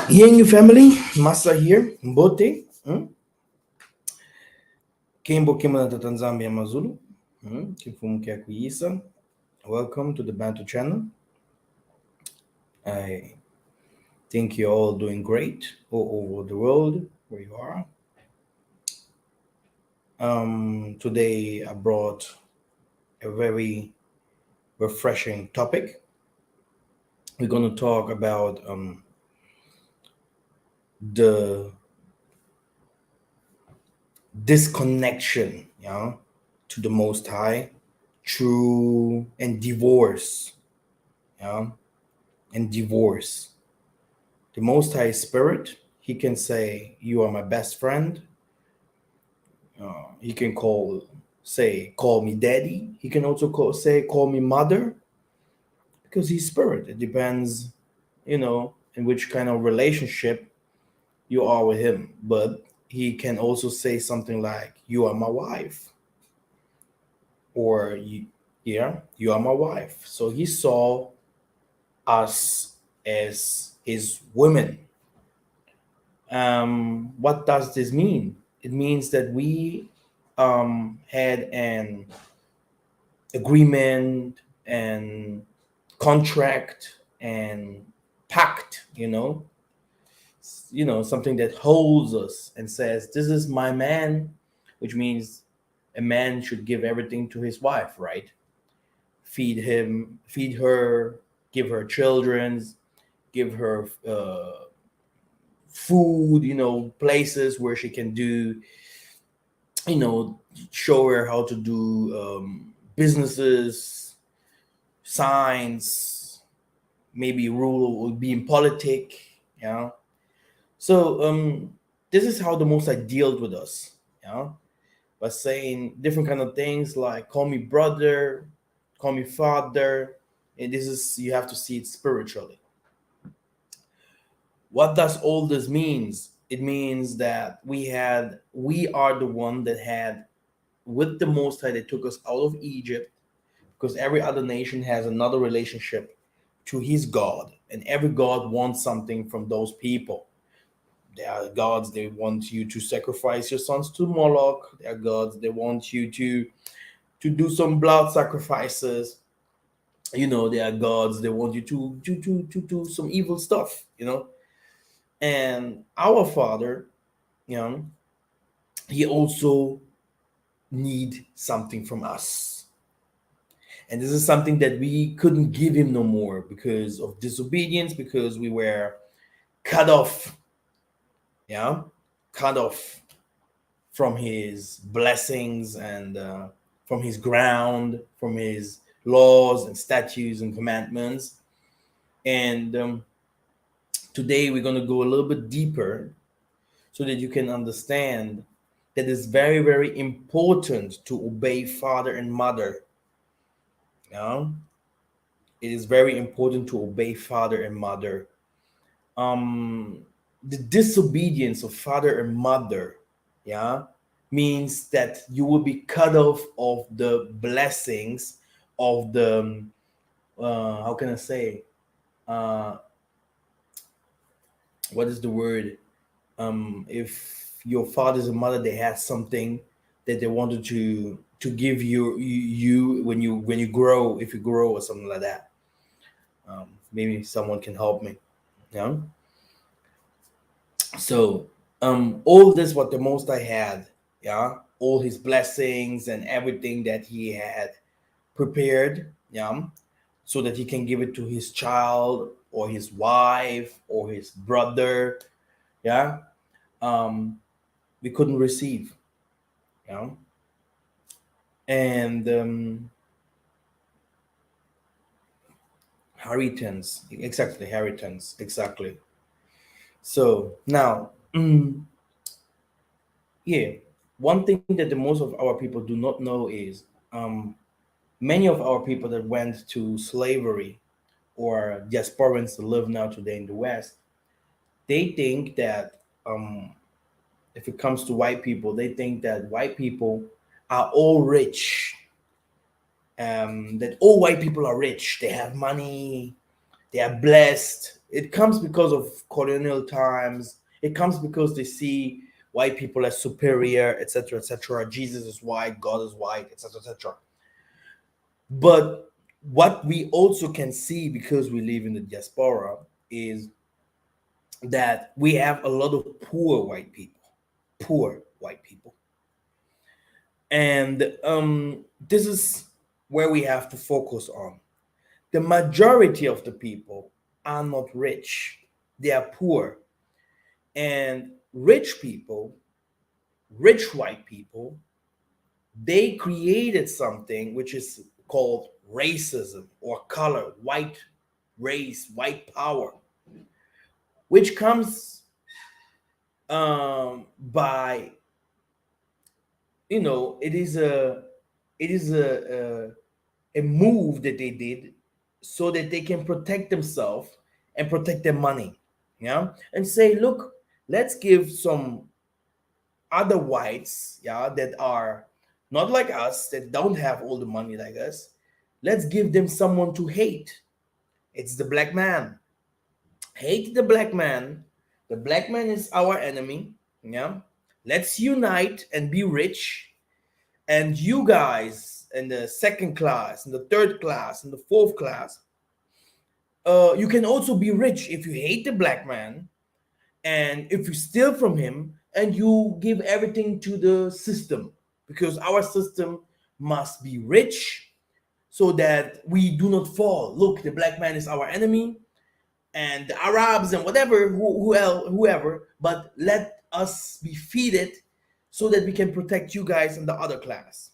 Yenyu family, Masa here, Mbote, Kimbo Kimana Tanzania Mazulu, Kifumu Kuyisa. Welcome to the Bantu channel. I think you're all doing great all over the world where you are. Today I brought a very refreshing topic. We're going to talk about the disconnection, to the Most High, true and divorce, yeah, and divorce. The Most High Spirit, He can say, "You are my best friend." He can call me daddy. He can also call me mother, because He's Spirit. It depends, in which kind of relationship you are with Him. But He can also say something like, "You are my wife," or you are my wife. So He saw us as His women. What does this mean? It means that we had an agreement and contract and pact, something that holds us and says, "This is my man," which means a man should give everything to his wife, right? Feed him, feed her, give her children's, give her food, places where she can do, show her how to do businesses, science, maybe rule would be in politic, So this is how the Most High dealt with us, by saying different kind of things like call me brother, call me father, and this is you have to see it spiritually. What does all this means? It means that we are the one that had with the Most High that took us out of Egypt, because every other nation has another relationship to his God, and every God wants something from those people. There are gods they want you to sacrifice your sons to Moloch. There are gods they want you to do some blood sacrifices. There are gods they want you to do some evil stuff. And our Father, you know, He also need something from us. And this is something that we couldn't give Him no more because of disobedience, because we were cut off, yeah, cut off from His blessings and from His ground, from His laws and statutes and commandments. And today we're going to go a little bit deeper so that you can understand that it's very, very important to obey father and mother. It is very important to obey father and mother. The disobedience of father and mother, means that you will be cut off of the blessings of the, how can I say, uh, what is the word? If your fathers and mother they had something that they wanted to give you when you grow, if you grow or something like that. Maybe someone can help me. Yeah. So all this what the Most I had, all his blessings and everything that he had prepared, so that he can give it to his child or his wife or his brother, yeah. We couldn't receive, yeah. And inheritance, exactly. So now, yeah, one thing that the most of our people do not know is many of our people that went to slavery or diasporans that live now today in the West, they think that if it comes to white people, they think that white people are all rich. That all white people are rich. They have money. They are blessed. It comes because of colonial times. It comes because they see white people as superior, etc., etc. Jesus is white, God is white, etc., etc. But what we also can see because we live in the diaspora is that we have a lot of poor white people, and this is where we have to focus on. The majority of the people are not rich; they are poor, and rich people, rich white people, they created something which is called racism or color, white race, white power, which comes by, it is a move that they did so that they can protect themselves and protect their money, yeah, and say, look, let's give some other whites, yeah, that are not like us, that don't have all the money like us, let's give them someone to hate. It's the black man. Hate the black man. The black man is our enemy, yeah. Let's unite and be rich, and you guys in the second class, in the third class, in the fourth class, you can also be rich if you hate the black man, and if you steal from him and you give everything to the system, because our system must be rich so that we do not fall. Look, the black man is our enemy, and the Arabs and whatever, whoever, but let us be feeded so that we can protect you guys in the other class.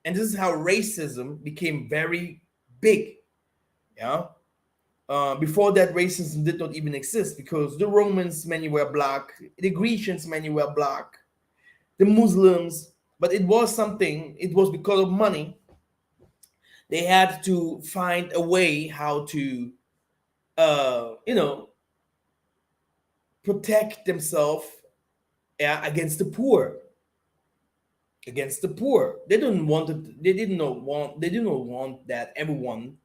And this is how racism became very big. Yeah. Before that, racism did not even exist because the Romans many were black, the Grecians many were black, the Muslims, but it was something. It was because of money. They had to find a way how to, you know, protect themselves, yeah, against the poor. Against the poor, they didn't want it. They did not want. They did not want that everyone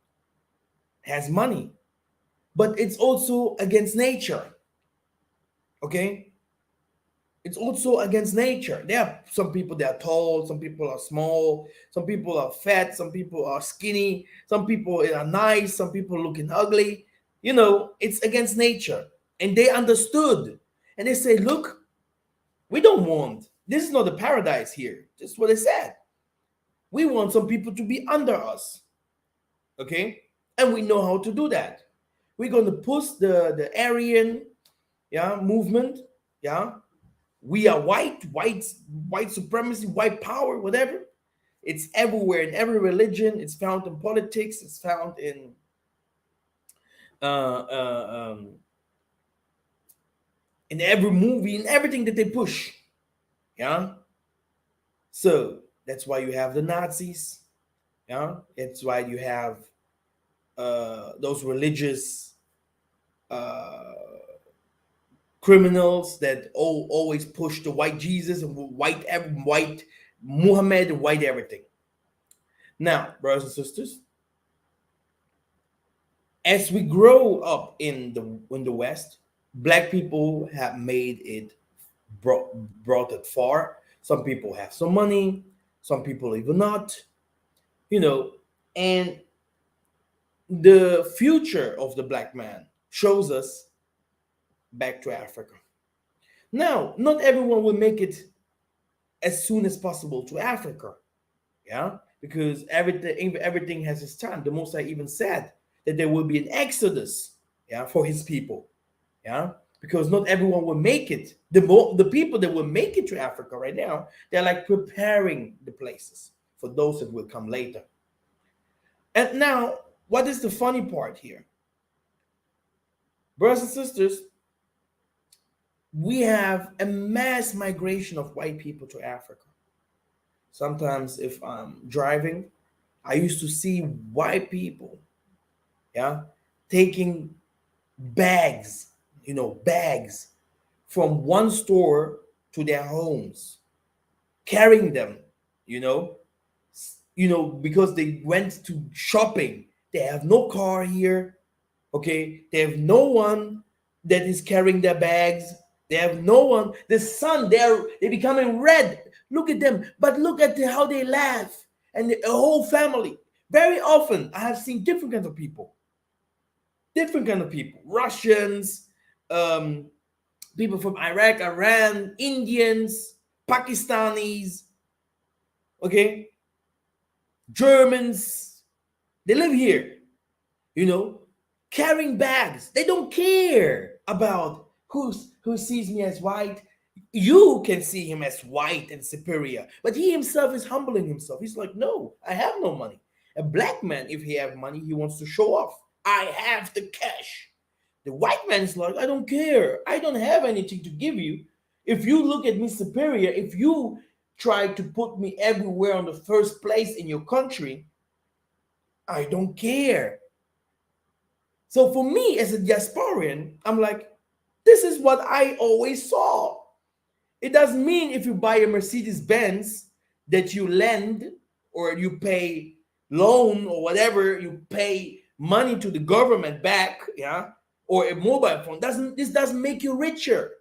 has money, but it's also against nature. Okay, it's also against nature. There are some people that are tall, some people are small, some people are fat, some people are skinny, some people are nice, some people looking ugly. It's against nature. And they understood. And they say, look, we don't want, this is not a paradise here. Just what they said. We want some people to be under us. Okay? And we know how to do that. We're going to push the Aryan, yeah, movement, yeah. We are white supremacy, white power, whatever. It's everywhere in every religion. It's found in politics. It's found uh, uh, um, in every movie, in everything that they push. Yeah. So that's why you have the Nazis. Yeah. It's why you have those religious uh, criminals that always push the white Jesus and white Muhammad and white everything. Now, brothers and sisters, as we grow up in the West, black people have made it, brought it far. Some people have some money, some people even not, you know, and the future of the black man shows us back to Africa. Now, not everyone will make it as soon as possible to Africa, yeah, because everything has its time. The Most High even said that there will be an exodus, yeah, for his people, yeah, because not everyone will make it. The people that will make it to Africa right now, they're like preparing the places for those that will come later. And now, what is the funny part here, brothers and sisters? We have a mass migration of white people to Africa. Sometimes, if I'm driving, I used to see white people, yeah, taking bags, bags from one store to their homes, carrying them, you know, because they went to shopping. They have no car here, Okay, they have no one that is carrying their bags. They have no one. The sun, they're becoming red. Look at them, but look at how they laugh, and the whole family. Very often, I have seen different kind of people, Russians, um, people from Iraq, Iran, Indians, Pakistanis, okay, Germans. They live here, you know, carrying bags. They don't care about who sees me as white. You can see him as white and superior, but he himself is humbling himself. He's like, no, I have no money. A black man, if he have money, he wants to show off. I have the cash. The white man is like, I don't care. I don't have anything to give you. If you look at me superior, if you try to put me everywhere on the first place in your country, I don't care. So for me as a diasporian, I'm like, this is what I always saw. It doesn't mean if you buy a Mercedes Benz that you lend or you pay loan or whatever, you pay money to the government back, yeah, or a mobile phone. This doesn't make you richer.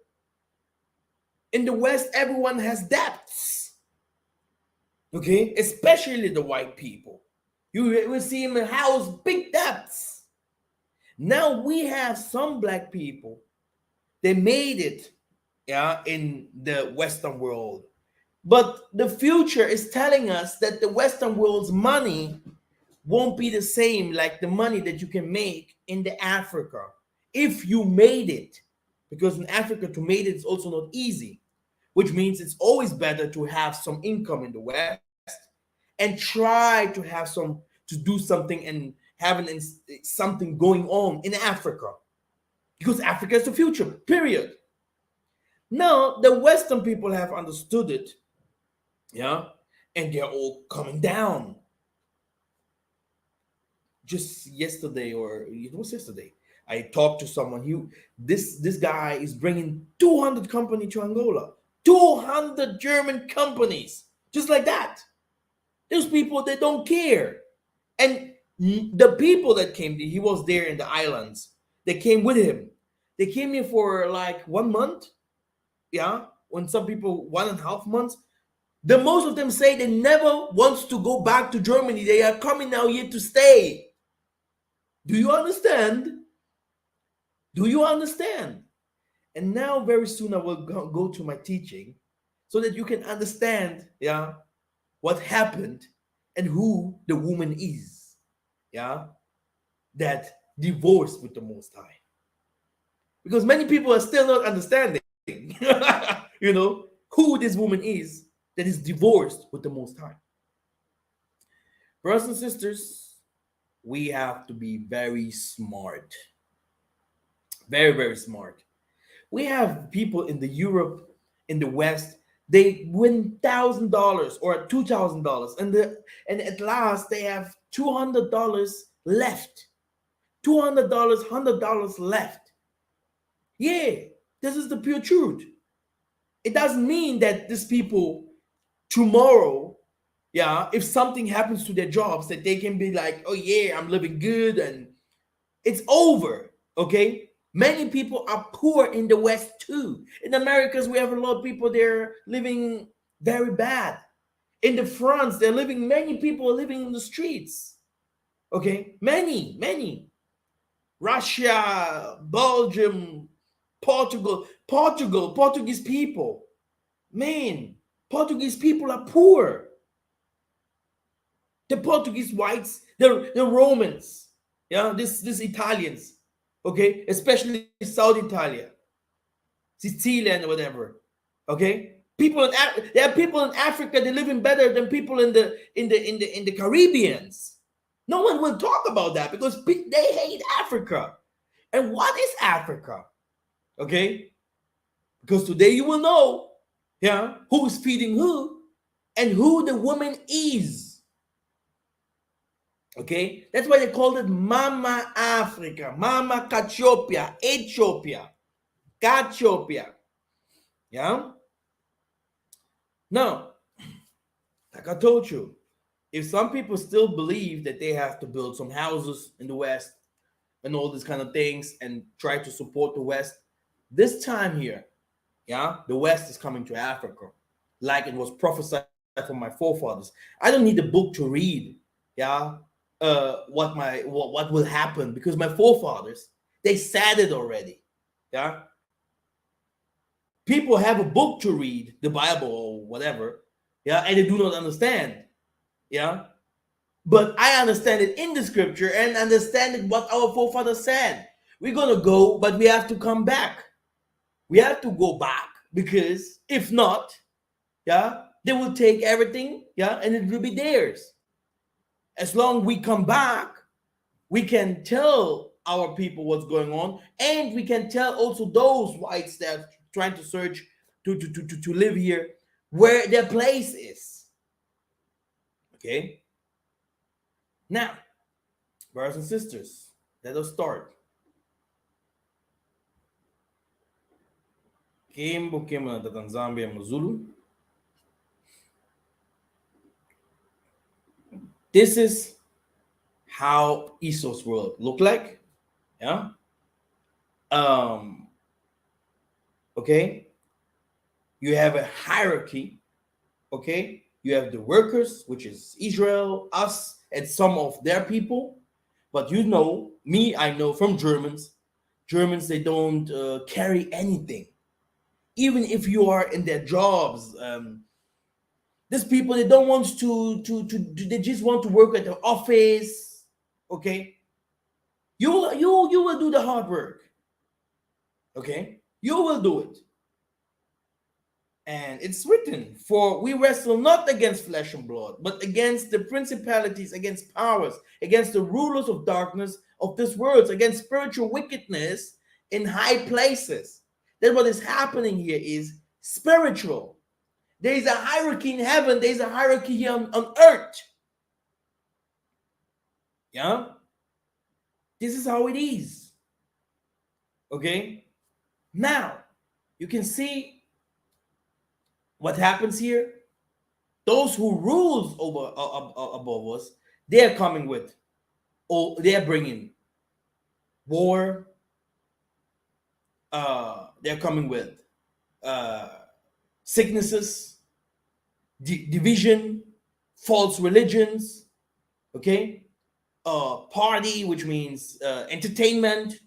In the West, everyone has debts, okay, especially the white people. You will see in the house big debts. Now we have some black people. They made it, yeah, in the Western world. But the future is telling us that the Western world's money won't be the same like the money that you can make in the Africa if you made it. Because in Africa, to make it is also not easy, which means it's always better to have some income in the West and try to have to do something and something going on in Africa, because Africa is the future, period. Now, the Western people have understood it, yeah, and they're all coming down. Just yesterday, or it was yesterday, I talked to someone. This guy is bringing 200 company to Angola, 200 German companies, just like that. There's people that don't care, and the people that came, he was there in the islands. They came with him. They came here for like 1 month, yeah. When some people 1.5 months. The most of them say they never wants to go back to Germany. They are coming now here to stay. Do you understand? Do you understand? And now very soon I will go to my teaching so that you can understand, yeah, what happened and who the woman is, yeah, that divorced with the Most High. Because many people are still not understanding, you know, who this woman is that is divorced with the Most High. Brothers and sisters, we have to be very smart, very, very smart. We have people in the Europe, in the West, they win $1,000 or $2,000, and at last they have $200 left, $200, $100 left. Yeah, this is the pure truth. It doesn't mean that these people tomorrow, yeah, if something happens to their jobs, that they can be like, oh yeah, I'm living good and it's over. Okay, many people are poor in the West too. In Americas, we have a lot of people there living very bad. In the France, many people are living in the streets. Okay, many. Russia, Belgium, Portuguese people. Man, Portuguese people are poor. The Portuguese whites, the Romans, yeah, this Italians, okay, especially South Italia, Sicilian or whatever, okay. There are people in Africa that living better than people in the Caribbeans. No one will talk about that because they hate Africa. And what is Africa? Okay, because today you will know, yeah, who is feeding who and who the woman is. Okay, that's why they called it Mama Africa, Mama Cachopia, Ethiopia, Cachopia. Yeah. Now, like I told you, if some people still believe that they have to build some houses in the West, and all these kind of things and try to support the West. This time here, yeah, the West is coming to Africa, like it was prophesied from my forefathers. I don't need a book to read, yeah, what will happen, because my forefathers, they said it already, yeah. People have a book to read, the Bible or whatever, yeah, and they do not understand, yeah. But I understand it in the scripture and understand it what our forefathers said. We're gonna go, but we have to come back. We have to go back, because if not, yeah, they will take everything, yeah, and it will be theirs. As long we come back, we can tell our people what's going on, and we can tell also those whites that are trying to search to live here where their place is. Okay. Now, brothers and sisters, let us start. Kimbo Kimbo na Tanzania Mzulu. This is how Esau's world look like. Yeah. Um. Okay. You have a hierarchy. Okay. You have the workers, which is Israel, us, and some of their people. But you know, me, I know from Germans. Germans, they don't carry anything. Even if you are in their jobs, these people, they don't want to they just want to work at the office. Okay, you will do the hard work. Okay, you will do it. And it's written, for we wrestle not against flesh and blood, but against the principalities, against powers, against the rulers of darkness of this world, against spiritual wickedness in high places. Then what is happening here is spiritual. There is a hierarchy in heaven, there is a hierarchy here on earth. Yeah? This is how it is. Okay? Now, you can see what happens here. Those who rules over above us, they are coming with, or they are bringing war. They're coming with sicknesses, division, false religions. Okay, party, which means entertainment.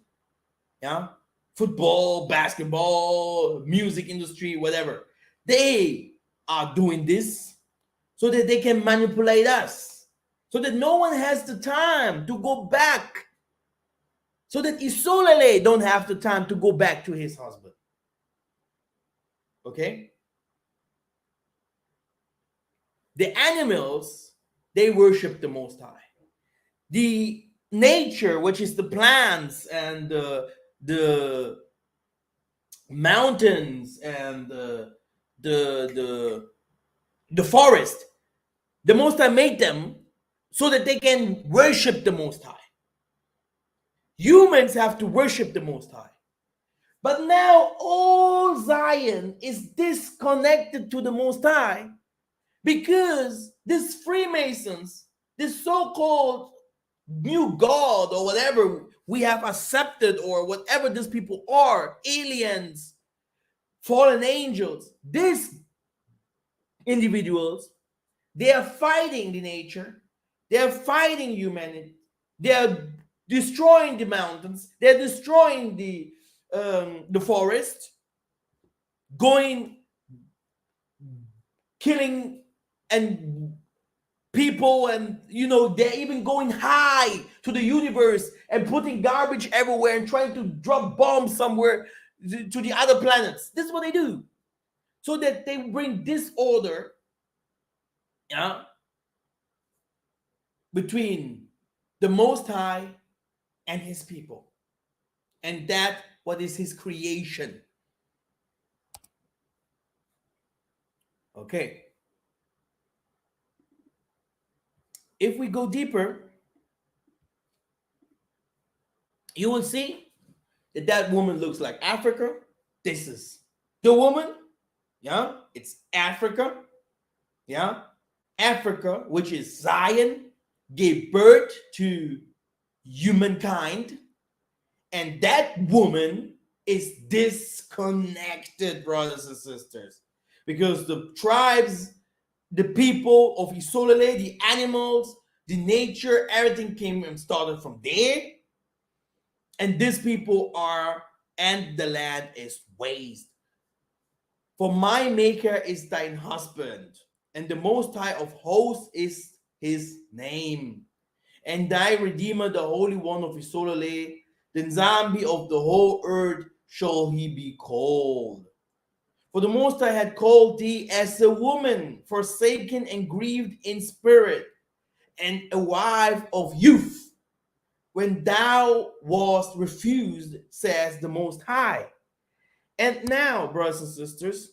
Yeah, football, basketball, music industry, whatever. They are doing this so that they can manipulate us, so that no one has the time to go back, so that Isolele don't have the time to go back to his husband. Okay? The animals, they worship the Most High. The nature, which is the plants and the mountains and the forest, the Most High made them so that they can worship the Most High. Humans have to worship the Most High. But now all Zion is disconnected to the Most High, because these Freemasons, this so-called new God or whatever we have accepted, or whatever these people are, aliens, fallen angels, these individuals, they are fighting the nature, they are fighting humanity, they are destroying the mountains, they're destroying the forest, going, killing and people, and they're even going high to the universe and putting garbage everywhere and trying to drop bombs somewhere to the other planets. This is what they do, so that they bring disorder, yeah, between the Most High and his people, and that what is his creation. Okay, if we go deeper, you will see that woman looks like Africa. This is the woman, yeah, it's Africa, yeah. Africa, which is Zion, gave birth to humankind, And that woman is disconnected, brothers and sisters, because the tribes, the people of Isolele, the animals, the nature, everything came and started from there. And these people are, and the land is waste. For my maker is thine husband, and the most high of hosts is his name. And thy redeemer, the holy one of Isolele, the Nzambi of the whole earth shall he be called. For the Most High had called thee as a woman, forsaken and grieved in spirit, and a wife of youth, when thou wast refused, says the Most High. And now, brothers and sisters,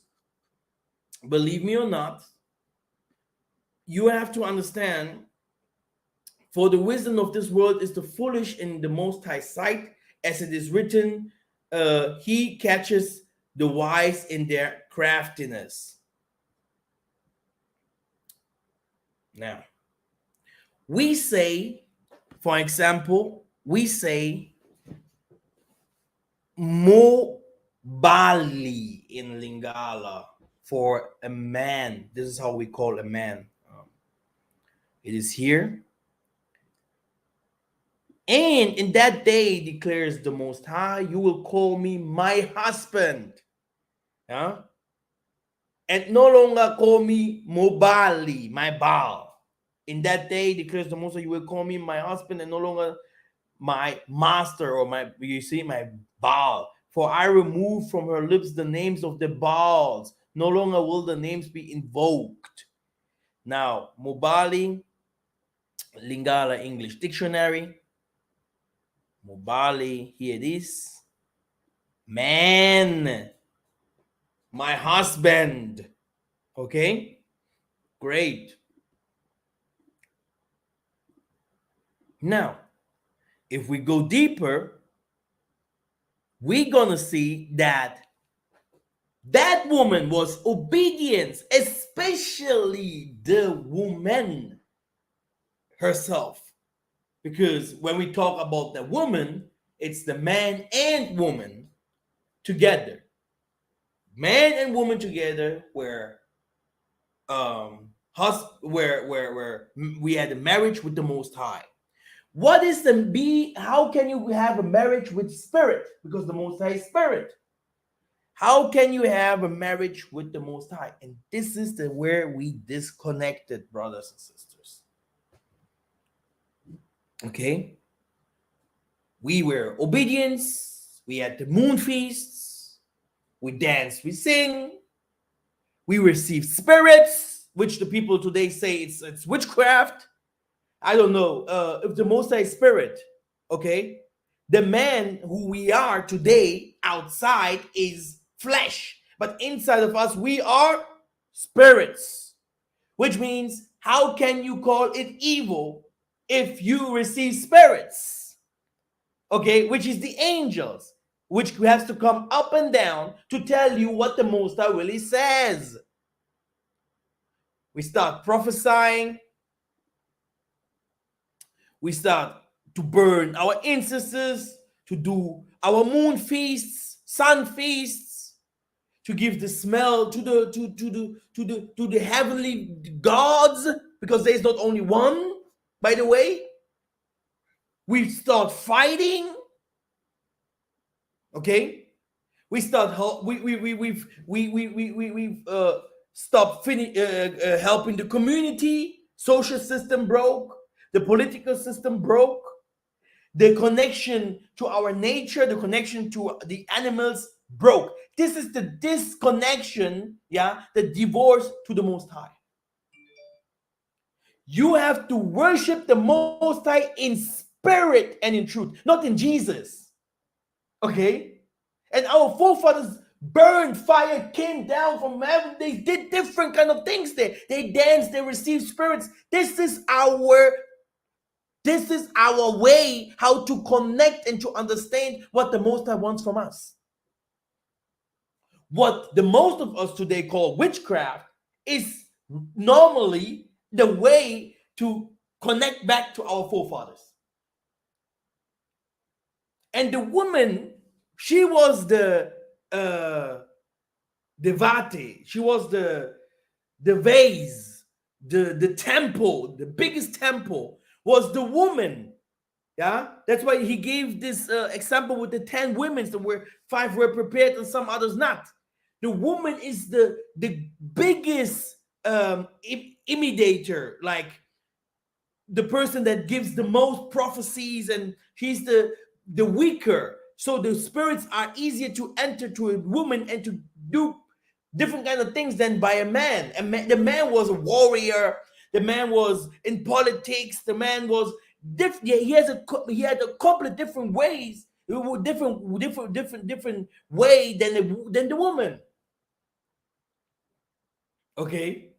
believe me or not, you have to understand, for the wisdom of this world is the foolish in the Most High sight, as it is written, he catches the wise in their craftiness. Now, we say, for example, we say Mobali in Lingala for a man. This is how we call a man. It is here. And in that day declares the Most High, you will call me my husband. Huh? And no longer call me Mobali, my Baal. In that day declares the Most High, you will call me my husband and no longer my master, or my, you see, my Baal. For I remove from her lips the names of the Baals. No longer will the names be invoked. Now, Mobali, Lingala English Dictionary. Mobali, here it is. Man, my husband. Okay, great. Now, if we go deeper, we're gonna see that that woman was obedience, especially the woman herself. Because when we talk about the woman, it's the man and woman together. Man and woman together, where where we had a marriage with the Most High. What is the be? How can you have a marriage with spirit? Because the Most High is spirit. How can you have a marriage with the Most High? And this is the where we disconnected, brothers and sisters. Okay, we were obedience. We had the moon feasts. We dance. We sing. We receive spirits, which the people today say it's witchcraft. I don't know if the Most High Spirit, okay, the man who we are today outside is flesh, but inside of us we are spirits, which means how can you call it evil if you receive spirits, okay, which is the angels, which has to come up and down to tell you what the Most High really says. We start prophesying. We start to burn our incenses, to do our moon feasts, sun feasts, to give the smell to the heavenly gods, because there's not only one, by the way. We start fighting. Okay, we start we've stopped helping the community. Social system broke. The political system broke. The connection to our nature, the connection to the animals broke. This is the disconnection, yeah, the divorce to the Most High. You have to worship the Most High in spirit and in truth, not in Jesus. Okay? And our forefathers burned, fire came down from heaven. They did different kind of things there. They danced, they received spirits. This is our way how to connect and to understand what the Most High wants from us. What the most of us today call witchcraft is normally the way to connect back to our forefathers. And the woman, she was the devate. She was the vase, the temple, the biggest temple was the woman. Yeah, that's why he gave this example with the 10 women. So where 5 were prepared and some others not. The woman is the biggest imitator, like the person that gives the most prophecies, and he's the weaker. So the spirits are easier to enter to a woman and to do different kind of things than by a man. The man was a warrior. The man was in politics. The man was different. He had a couple of different ways. Different way than the woman. Okay,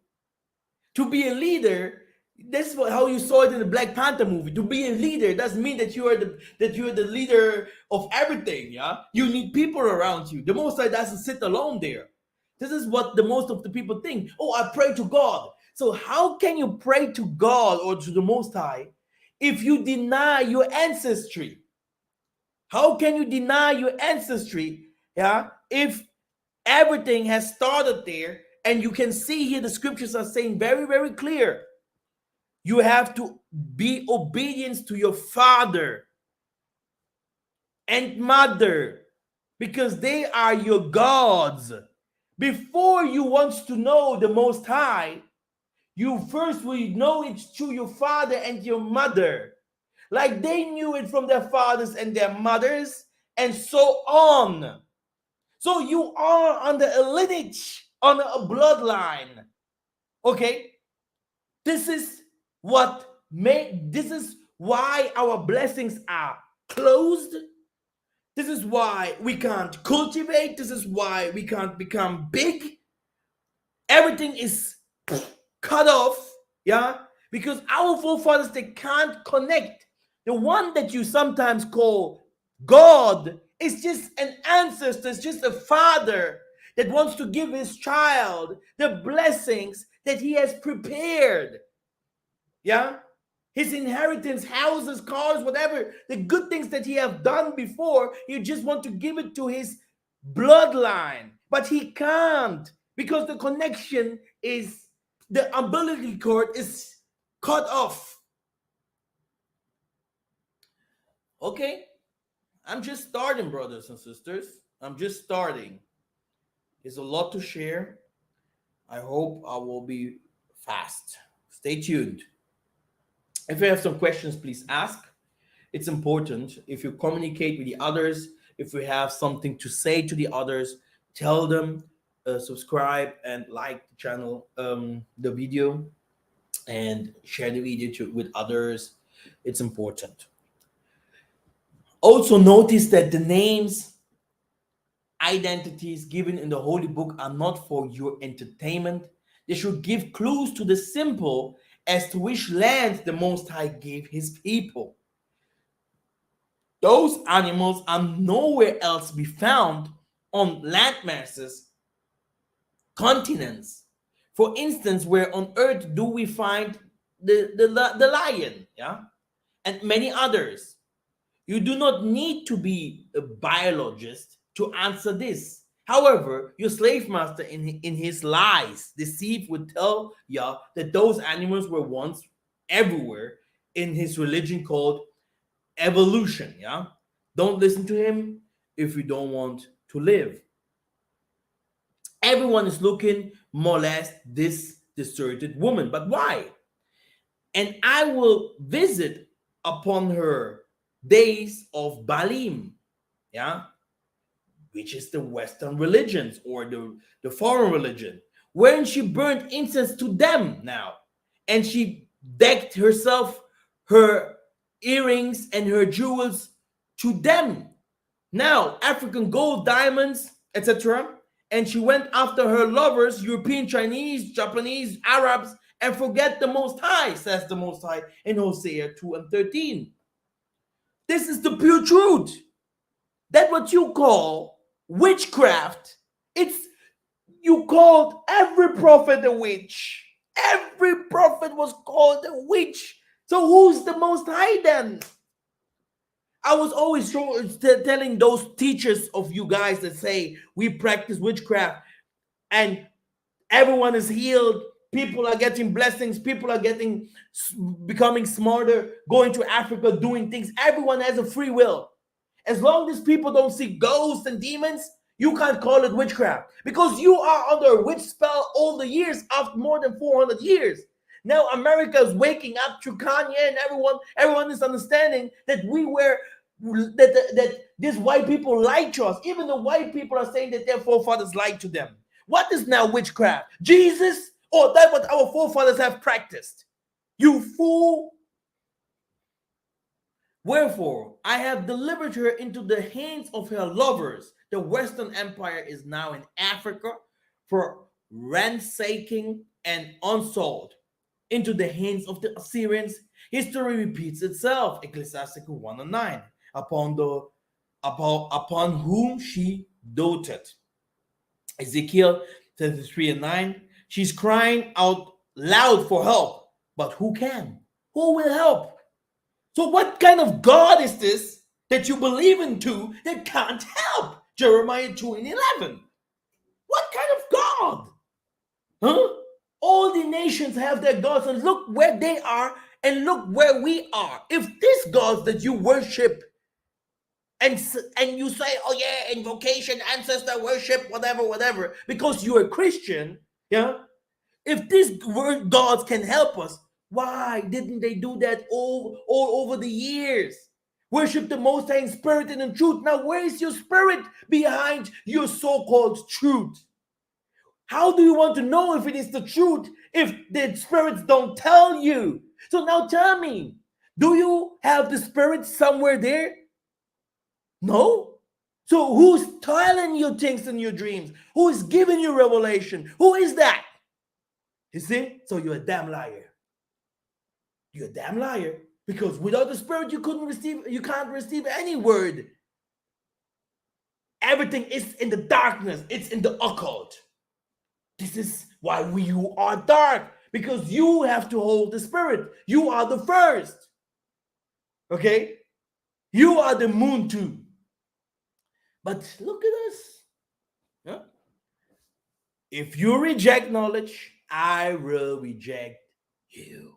to be a leader, this is how you saw it in the Black Panther movie. To be a leader doesn't mean that you are the leader of everything. Yeah, you need people around you. The Most High doesn't sit alone there. This is what the most of the people think. Oh, I pray to God. So how can you pray to God or to the Most High if you deny your ancestry? How can you deny your ancestry? Yeah, if everything has started there, and you can see here the scriptures are saying very, very clear. You have to be obedient to your father and mother because they are your gods. Before you want to know the Most High, you first will know it through your father and your mother. Like they knew it from their fathers and their mothers, and so on. So you are under a lineage, under a bloodline. Okay? This is this is why our blessings are closed. This is why we can't cultivate. This is why we can't become big. Everything is cut off. Yeah, because our forefathers, they can't connect. The one that you sometimes call God is just an ancestor, it's just a father that wants to give his child the blessings that he has prepared. Yeah, his inheritance, houses, cars, whatever, the good things that he have done before, you just want to give it to his bloodline, but he can't because the connection is, the umbilical cord is cut off. Okay, I'm just starting, brothers and sisters. I'm just starting. There's a lot to share. I hope I will be fast. Stay tuned. If you have some questions, please ask. It's important. If you communicate with the others, if you have something to say to the others, tell them, subscribe and like the channel, the video, and share the video with others. It's important. Also notice that the names, identities given in the holy book are not for your entertainment. They should give clues to the simple as to which land the Most High gave his people. Those animals are nowhere else to be found on landmasses, continents. For instance, where on earth do we find the lion, yeah, and many others? You do not need to be a biologist to answer this. However, your slave master in his lies, deceit, would tell you that those animals were once everywhere in his religion called evolution. Yeah, don't listen to him if you don't want to live. Everyone is looking more or less this deserted woman, but why? And I will visit upon her days of Baalim, yeah, which is the Western religions or the foreign religion, wherein she burned incense to them now, and she decked herself, her earrings and her jewels to them. Now, African gold, diamonds, etc. And she went after her lovers, European, Chinese, Japanese, Arabs, and forget the Most High, says the Most High in Hosea 2 and 13. This is the pure truth. That what you call witchcraft. It's, you called every prophet a witch. Every prophet was called a witch. So who's the Most High then? I was always telling those teachers of you guys that say we practice witchcraft and everyone is healed, people are getting blessings, people are getting becoming smarter, going to Africa, doing things. Everyone has a free will. As long as people don't see ghosts and demons, you can't call it witchcraft because you are under a witch spell all the years, after more than 400 years. Now America is waking up to Kanye and everyone is understanding that that these white people lied to us. Even the white people are saying that their forefathers lied to them. What is now witchcraft? Jesus, or that what our forefathers have practiced? You fool. Wherefore, I have delivered her into the hands of her lovers. The Western Empire is now in Africa for ransacking and unsold into the hands of the Assyrians. History repeats itself. Ecclesiastical 1 and 9. Upon whom she doted. Ezekiel 33 and 9. She's crying out loud for help. But who can? Who will help? So what kind of God is this that you believe into that can't help? Jeremiah 2 and 11. What kind of God? Huh? All the nations have their gods, and look where they are and look where we are. If these gods that you worship and you say, oh yeah, invocation, ancestor worship, whatever, because you're a Christian, yeah? If these gods can help us, why didn't they do that all over the years? Worship the Most High in spirit and in truth. Now, where is your spirit behind your so-called truth? How do you want to know if it is the truth if the spirits don't tell you? So now tell me, do you have the spirit somewhere there? No? So who's telling you things in your dreams? Who is giving you revelation? Who is that? You see? So you're a damn liar. You're a damn liar. Because without the spirit, you can't receive any word. Everything is in the darkness. It's in the occult. This is why you are dark. Because you have to hold the spirit. You are the first. Okay? You are the moon too. But look at us. Huh? If you reject knowledge, I will reject you.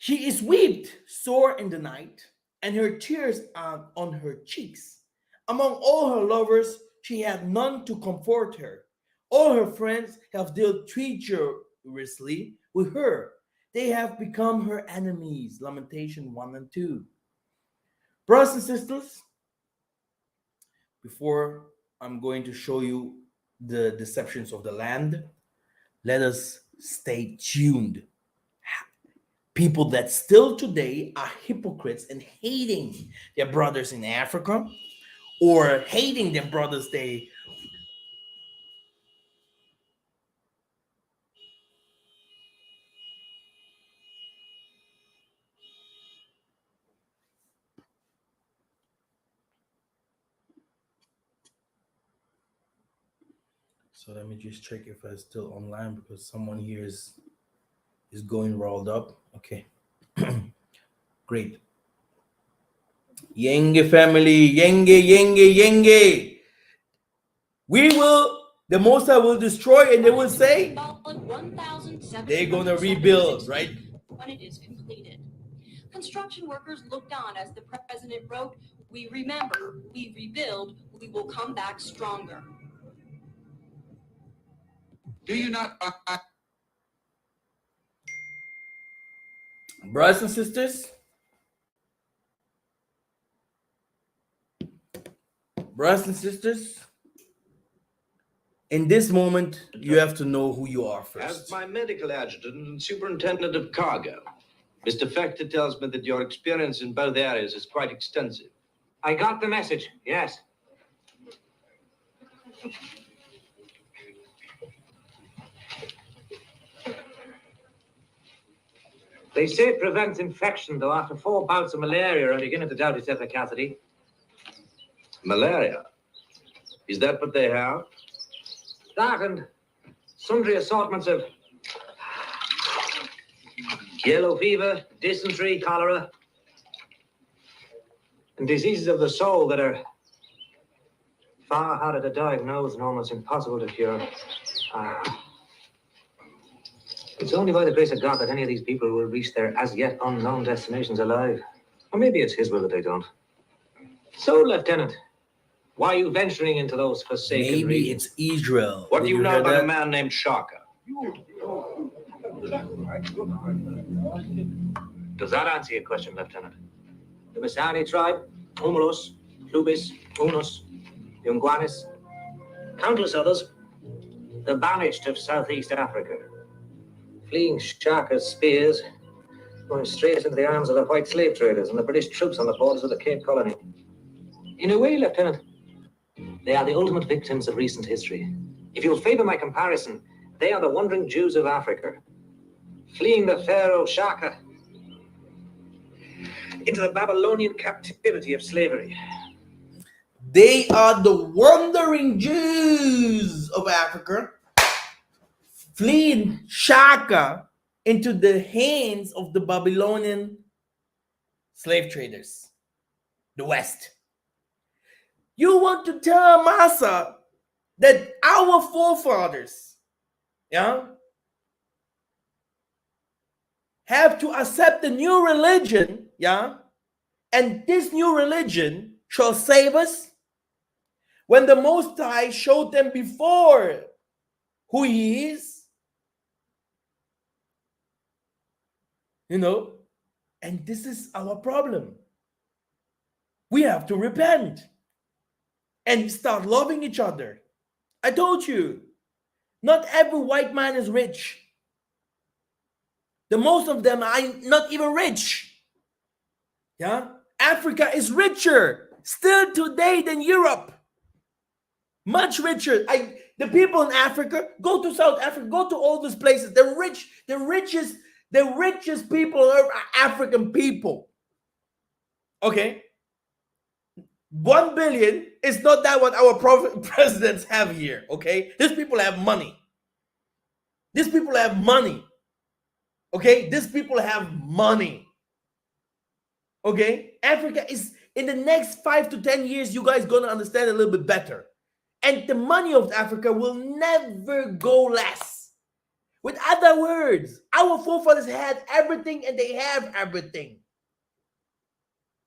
She is wept sore in the night, and her tears are on her cheeks. Among all her lovers, she had none to comfort her. All her friends have dealt treacherously with her. They have become her enemies. Lamentation 1 and 2. Brothers and sisters, before I'm going to show you the deceptions of the land, let us stay tuned. People that still today are hypocrites and hating their brothers in Africa or hating their brothers they so let me just check if I'm still online because someone here is going rolled up. Okay. Great. Yenge family, yenge. The Most High will destroy, and they will say they're gonna rebuild, right? When it is completed. Construction workers looked on as the president wrote, "We remember, we rebuild, we will come back stronger." Do you not? Brothers and sisters, in this moment, you have to know who you are first. As my medical adjutant and superintendent of cargo, Mr. Fechter tells me that your experience in both areas is quite extensive. I got the message, yes. They say it prevents infection, though after 4 bouts of malaria, I'm beginning to doubt its efficacy. Malaria? Is that what they have? That and sundry assortments of yellow fever, dysentery, cholera. And diseases of the soul that are far harder to diagnose and almost impossible to cure. It's only by the grace of God that any of these people will reach their as yet unknown destinations alive. Or maybe it's his will that they don't. So, Lieutenant, why are you venturing into those forsaken Maybe regions? it's Israel. What Did do you know hear about that? a man named Shaka? Does that answer your question, Lieutenant? The Masani tribe, Umulos, Lubis, Unus, Yunguanis, countless others, the banished of Southeast Africa, fleeing Shaka's spears, going straight into the arms of the white slave traders and the British troops on the borders of the Cape Colony. In a way, Lieutenant, they are the ultimate victims of recent history. If you'll favor my comparison, they are the wandering Jews of Africa, fleeing the Pharaoh Shaka into the Babylonian captivity of slavery. They are the wandering Jews of Africa, fleeing Shaka into the hands of the Babylonian slave traders, the West. You want to tell Massa that our forefathers, have to accept the new religion, and this new religion shall save us? When the Most High showed them before who he is, and this is our problem. We have to repent and start loving each other. I told you, not every white man is rich. The most of them are not even rich. Africa is richer still today than Europe. Much richer. The people in Africa, go to South Africa, go to all these places. The richest people are African people. Okay? 1 billion is not that what our presidents have here. Okay? These people have money. These people have money. Okay? These people have money. Okay? Africa is, in the next 5 to 10 years, you guys gonna understand a little bit better. And the money of Africa will never go less. With other words, our forefathers had everything and they have everything.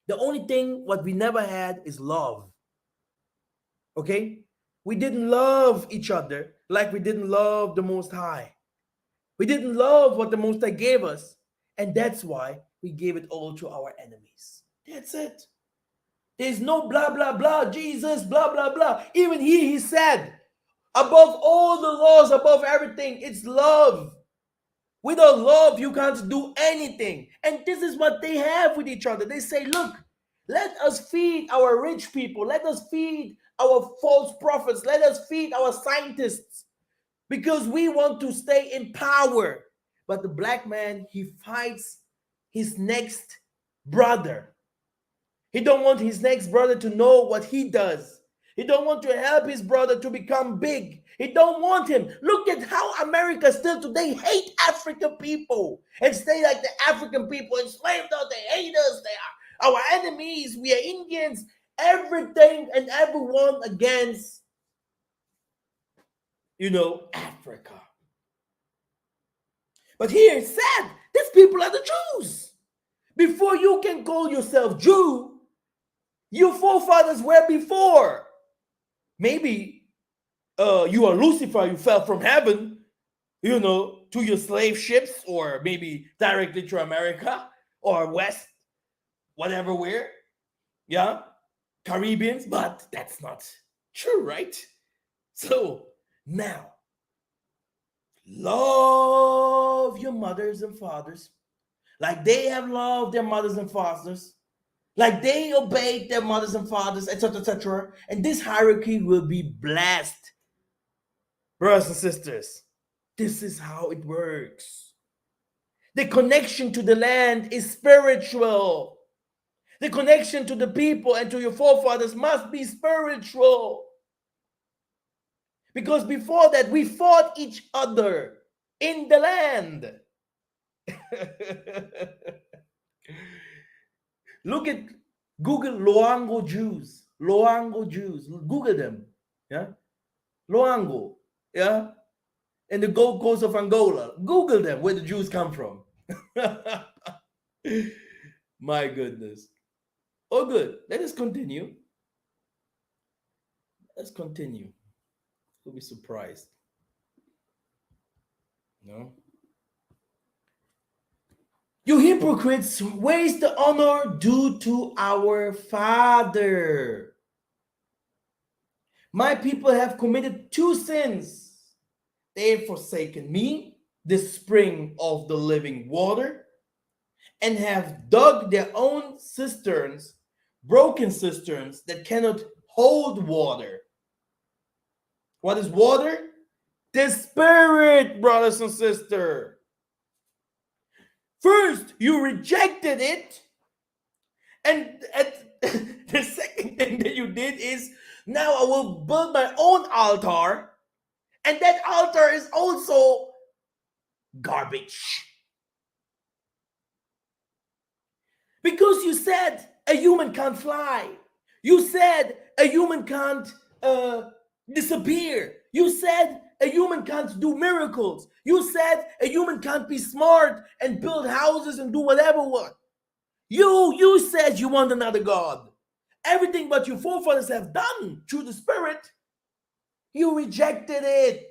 The only thing what we never had is love. Okay? We didn't love each other like we didn't love the Most High. We didn't love what the Most High gave us. And that's why we gave it all to our enemies. That's it. There's no blah, blah, blah, Jesus, blah, blah, blah. Even he said, above all the laws, above everything, it's love. Without love, you can't do anything. And this is what they have with each other. They say, look, let us feed our rich people. Let us feed our false prophets. Let us feed our scientists. Because we want to stay in power. But the black man, he fights his next brother. He don't want his next brother to know what he does. He don't want to help his brother to become big. He don't want him. Look at how America still today hate African people and stay like the African people enslaved us. They hate us. They are our enemies. We are Indians. Everything and everyone against, Africa. But here it's sad. These people are the Jews. Before you can call yourself Jew, your forefathers were before. Maybe you are Lucifer, you fell from heaven, to your slave ships, or maybe directly to America or West, whatever where. Caribbeans, but that's not true, right? So now, love your mothers and fathers like they have loved their mothers and fathers, like they obeyed their mothers and fathers, etc., etc. And this hierarchy will be blessed. Brothers and sisters, this is how it works. The connection to the land is spiritual. The connection to the people and to your forefathers must be spiritual. Because before that, we fought each other in the land. Look at Google Loango Jews. Loango Jews. Google them. Yeah. Loango. Yeah. And the Gold Coast of Angola. Google them, where the Jews come from. My goodness. Oh, good. Let us continue. Let's continue. You'll be surprised. No? You hypocrites, waste the honor due to our Father. My people have committed two sins. They have forsaken me, the spring of the living water, and have dug their own cisterns, broken cisterns that cannot hold water. What is water? The Spirit, brothers and sisters. First, you rejected it, and the second thing that you did is, now I will build my own altar, and that altar is also garbage. Because you said a human can't fly. You said a human can't disappear. You said a human can't do miracles. You said a human can't be smart and build houses and do whatever what. You said you want another God. Everything what your forefathers have done through the Spirit, you rejected it.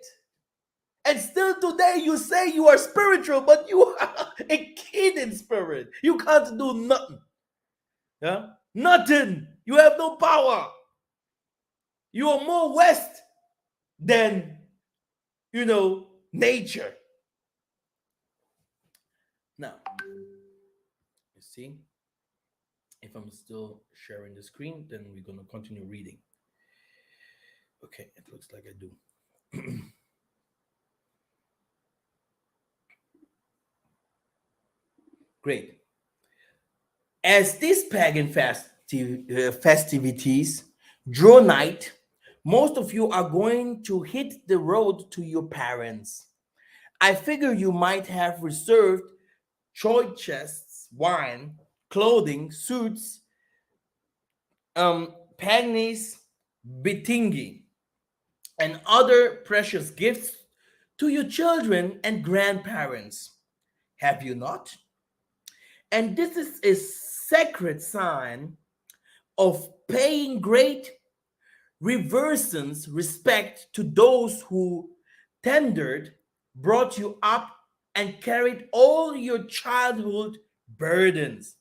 And still today you say you are spiritual, but you are a kid in spirit. You can't do nothing. Yeah? Nothing. You have no power. You are more West than, nature. Now, you see, if I'm still sharing the screen, then we're going to continue reading. Okay, it looks like I do. Great. As these pagan festivities draw night, most of you are going to hit the road to your parents. I figure you might have reserved choice chests, wine, clothing, suits, pagnis, bitingi, and other precious gifts to your children and grandparents. Have you not? And this is a sacred sign of paying great reverence respect to those who tendered, brought you up, and carried all your childhood burdens.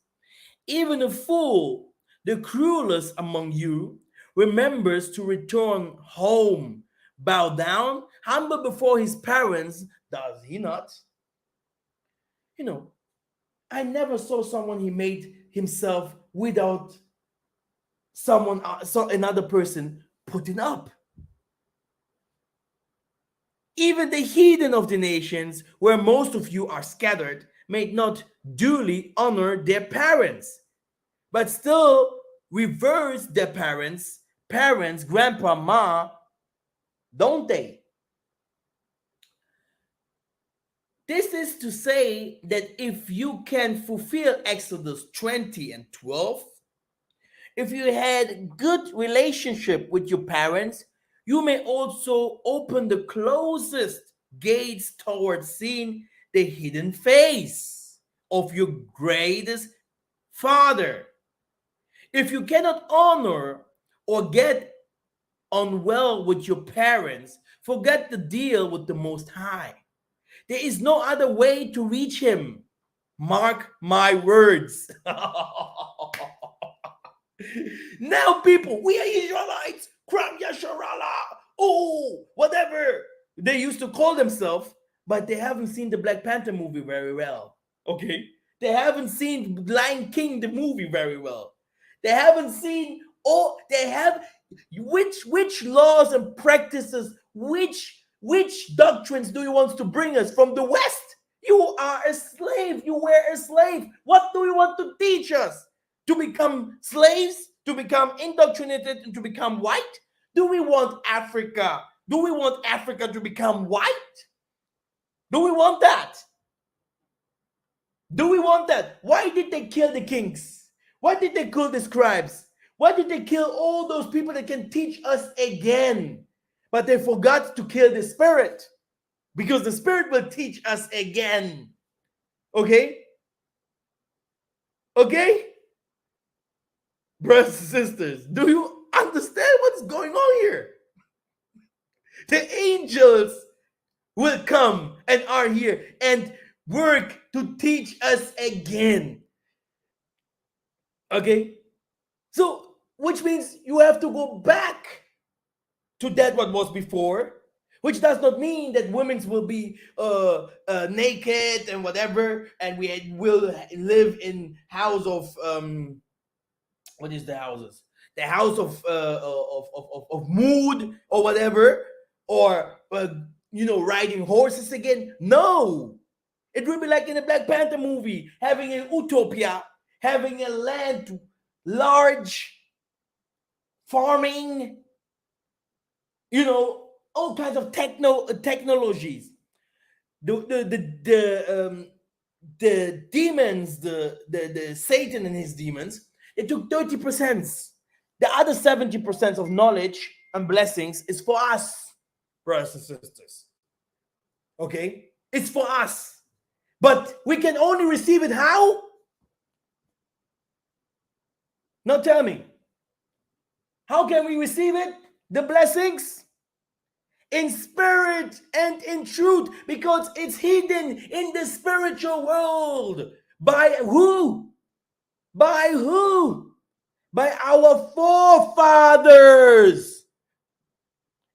Even a fool, the cruelest among you, remembers to return home, bow down, humble before his parents, does he not? I never saw someone he made himself without another person putting up. Even the heathen of the nations, where most of you are scattered, may not duly honor their parents, but still reverse their parents, grandpa, ma, don't they? This is to say that if you can fulfill Exodus 20 and 12, if you had good relationship with your parents, you may also open the closest gates towards seeing the hidden face of your greatest Father. If you cannot honor or get on well with your parents, forget the deal with the Most High. There is no other way to reach him. Mark my words. Now, people, we are Israelites. Kram Yasharala. Oh, whatever they used to call themselves, but they haven't seen the Black Panther movie very well. Okay? They haven't seen Lion King, the movie, very well. They haven't seen which laws and practices, which doctrines do you want to bring us from the West? You are a slave. You were a slave. What do you want to teach us? To become slaves? To become indoctrinated and to become white? Do we want Africa? Do we want Africa to become white? Do we want that? Do we want that? Why did they kill the kings? Why did they kill the scribes? Why did they kill all those people that can teach us again? But they forgot to kill the Spirit, because the Spirit will teach us again. Okay? Okay? Brothers and sisters, do you understand what's going on here? The angels will come and are here and work to teach us again. Okay? So, which means you have to go back to that what was before, which does not mean that women will be naked and whatever, and we will live in house of what is the houses? The house of mood or whatever, or riding horses again. No, it will be like in the Black Panther movie, having an utopia, having a land, large farming, all kinds of technologies. The demons, the Satan and his demons, they took 30%. The other 70% of knowledge and blessings is for us, brothers and sisters. Okay? It's for us. But we can only receive it how? Now tell me. How can we receive it? The blessings? In spirit and in truth, because it's hidden in the spiritual world. By who? By who? By our forefathers.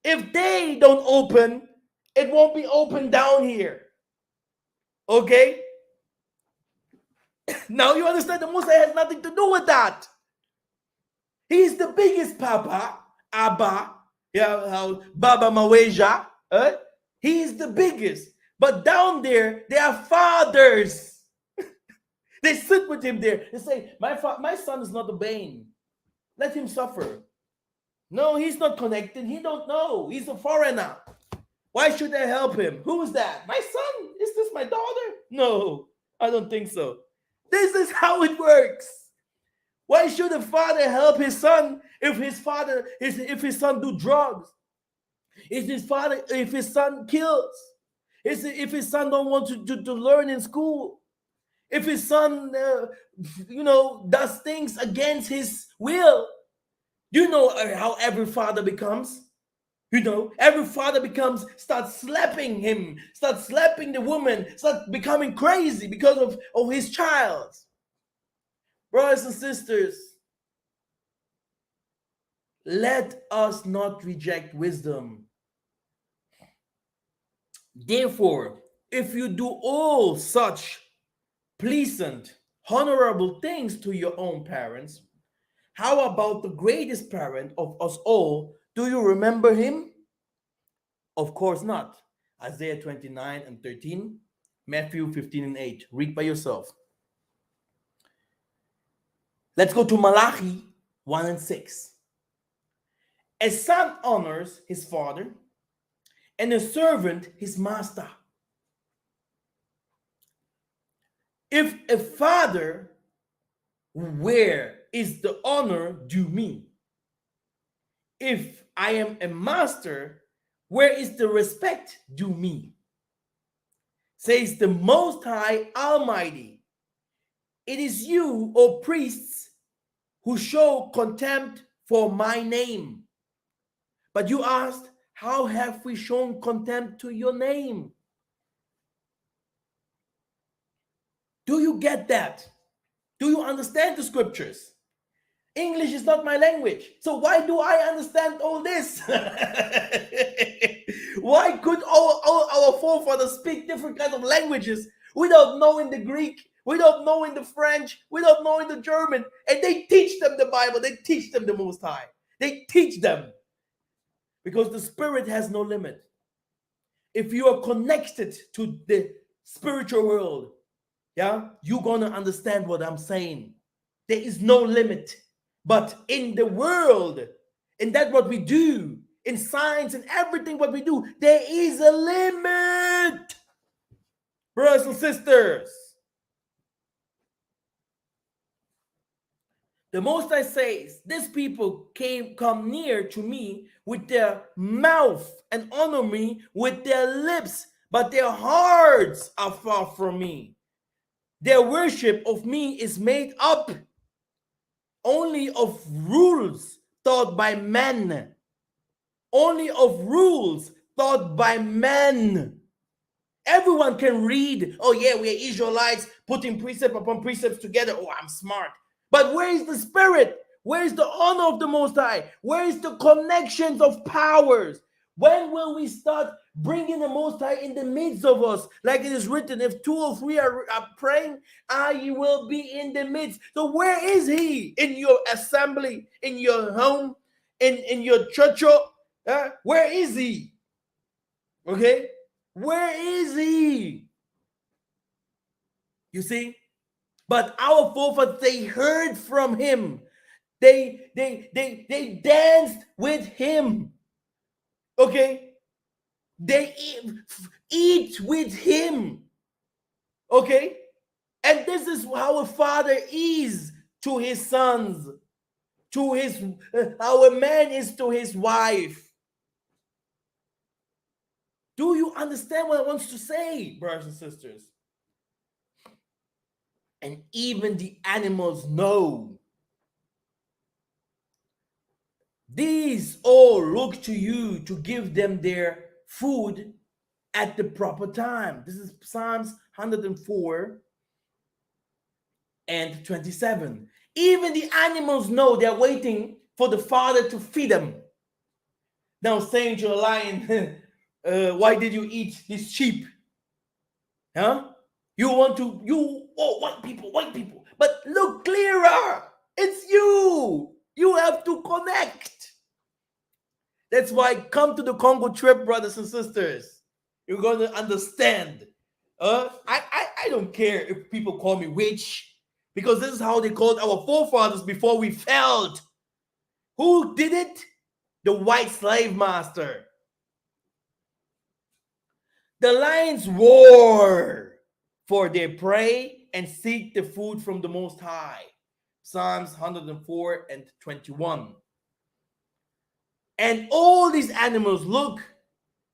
If they don't open, it won't be open down here. Okay? Now you understand the Most High has nothing to do with that. He's the biggest Papa, Abba, how Baba Maweja. He's the biggest. But down there, they are fathers. They sit with him there. They say, my son is not obeying. Let him suffer. No, he's not connected. He don't know. He's a foreigner. Why should I help him? Who is that? My son? Is this my daughter? No, I don't think so. This is how it works. Why should a father help his son if his son do drugs? If his son kills? If his son don't want to learn in school? If his son does things against his will? You know how every father becomes. Every father starts slapping him, starts slapping the woman, starts becoming crazy because of his child. Brothers and sisters, let us not reject wisdom. Therefore, if you do all such pleasant, honorable things to your own parents, how about the greatest parent of us all? Do you remember him? Of course not. Isaiah 29 and 13, Matthew 15 and 8. Read by yourself. Let's go to Malachi 1 and 6. A son honors his father, and a servant his master. If a father, where is the honor due me? If I am a master, where is the respect due me? Says the Most High Almighty. It is you, O priests, who show contempt for my name. But you asked, how have we shown contempt to your name? Do you get that? Do you understand the scriptures? English is not my language. So why do I understand all this? Why could all our forefathers speak different kinds of languages without knowing the Greek, without knowing the French, without knowing the German? And they teach them the Bible. They teach them the Most High. They teach them. Because the spirit has no limit. If you are connected to the spiritual world, you're going to understand what I'm saying. There is no limit. But in the world, in that what we do, in science and everything what we do, there is a limit. Brothers and sisters. The Most High says, "These people come near to me with their mouth and honor me with their lips, but their hearts are far from me. Their worship of me is made up only of rules taught by men. Only of rules taught by men." Everyone can read, "Oh yeah, we are Israelites putting precept upon precepts together. Oh, I'm smart." But where is the spirit? Where is the honor of the Most High? Where is the connections of powers? When will we start bringing the Most High in the midst of us? Like it is written, if 2 or 3 are praying, I will be in the midst. So where is he? In your assembly, in your home, in your church? Where is he? Okay? Where is he? You see? But our forefathers, they heard from him. They danced with him. Okay? They eat with him. Okay? And this is how a father is to his sons. To his how a man is to his wife. Do you understand what I want to say, brothers and sisters? And even the animals know. These all look to you to give them their food at the proper time. This is Psalms 104 and 27. Even the animals know they're waiting for the father to feed them. Now saying to a lion, why did you eat this sheep? Huh? White people. But look clearer. It's you. You have to connect. That's why come to the Congo trip, brothers and sisters. You're going to understand. I don't care if people call me witch, because this is how they called our forefathers before we fell. Who did it? The white slave master. The lions roar, for they pray and seek the food from the Most High. Psalms 104 and 21. And all these animals look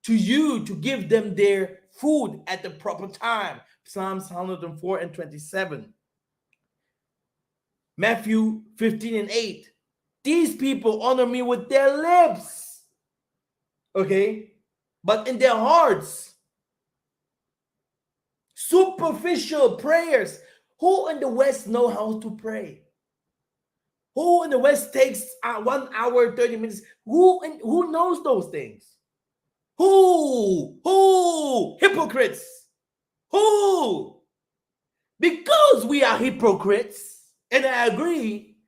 to you to give them their food at the proper time. Psalms 104 and 27. Matthew 15 and 8. These people honor me with their lips. Okay? But in their hearts, superficial prayers. Who in the West know how to pray? Who in the West takes 1 hour, 30 minutes? Who knows those things? Who? Hypocrites. Who? Because we are hypocrites, and I agree,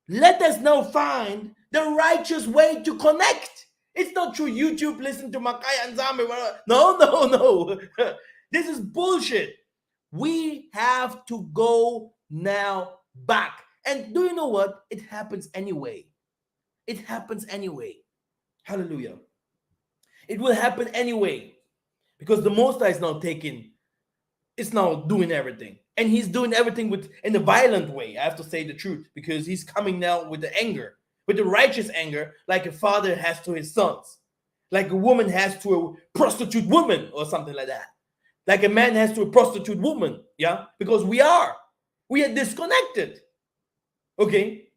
let us now find the righteous way to connect. It's not through YouTube, listen to Makaya and Zambi. No. This is bullshit. We have to go now back. And do you know what? It happens anyway. It happens anyway. Hallelujah. It will happen anyway. Because the Most High is now doing everything. And he's doing everything in a violent way. I have to say the truth. Because he's coming now with the anger. With the righteous anger, like a father has to his sons. Like a woman has to a prostitute woman or something like that. Like a man has to a prostitute woman. Yeah? Because we are disconnected. Okay?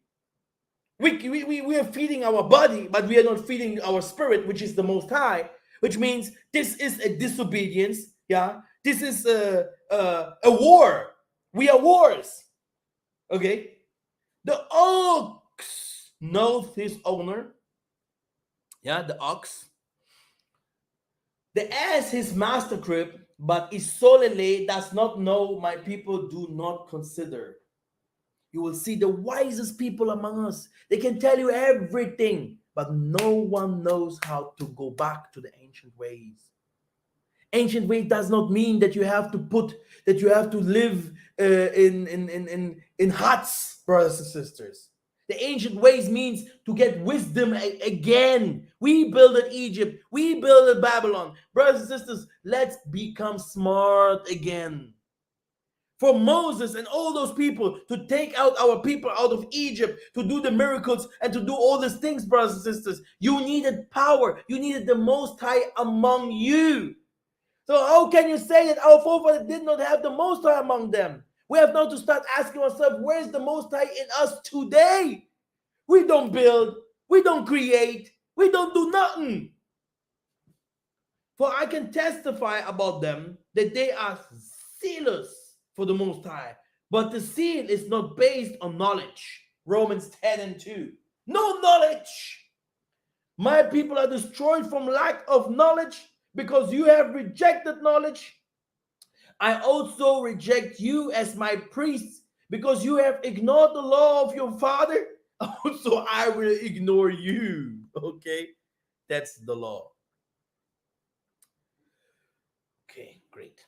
We are feeding our body, but we are not feeding our spirit, which is the Most High, which means this is a disobedience. Yeah? This is a war. We are wars. Okay? The ox knows his owner. Yeah, the ox. The ass his master crib, but is solely does not know, my people do not consider. You will see the wisest people among us. They can tell you everything, but no one knows how to go back to the ancient ways. Ancient way does not mean that you have to live in huts, brothers and sisters. The ancient ways means to get wisdom again. We built Egypt. We built Babylon. Brothers and sisters, let's become smart again. for Moses and all those people to take out our people out of Egypt, to do the miracles and to do all these things, brothers and sisters. You needed power. You needed the Most High among you. So how can you say that our forefathers did not have the Most High among them? We have now to start asking ourselves, where is the Most High in us today? We don't build. We don't create. We don't do nothing. For I can testify about them that they are zealous for the Most High. But the zeal is not based on knowledge. Romans 10:2. No knowledge. My people are destroyed from lack of knowledge because you have rejected knowledge. I also reject you as my priest because you have ignored the law of your father. Also, I will ignore you. Okay, that's the law. Okay, great.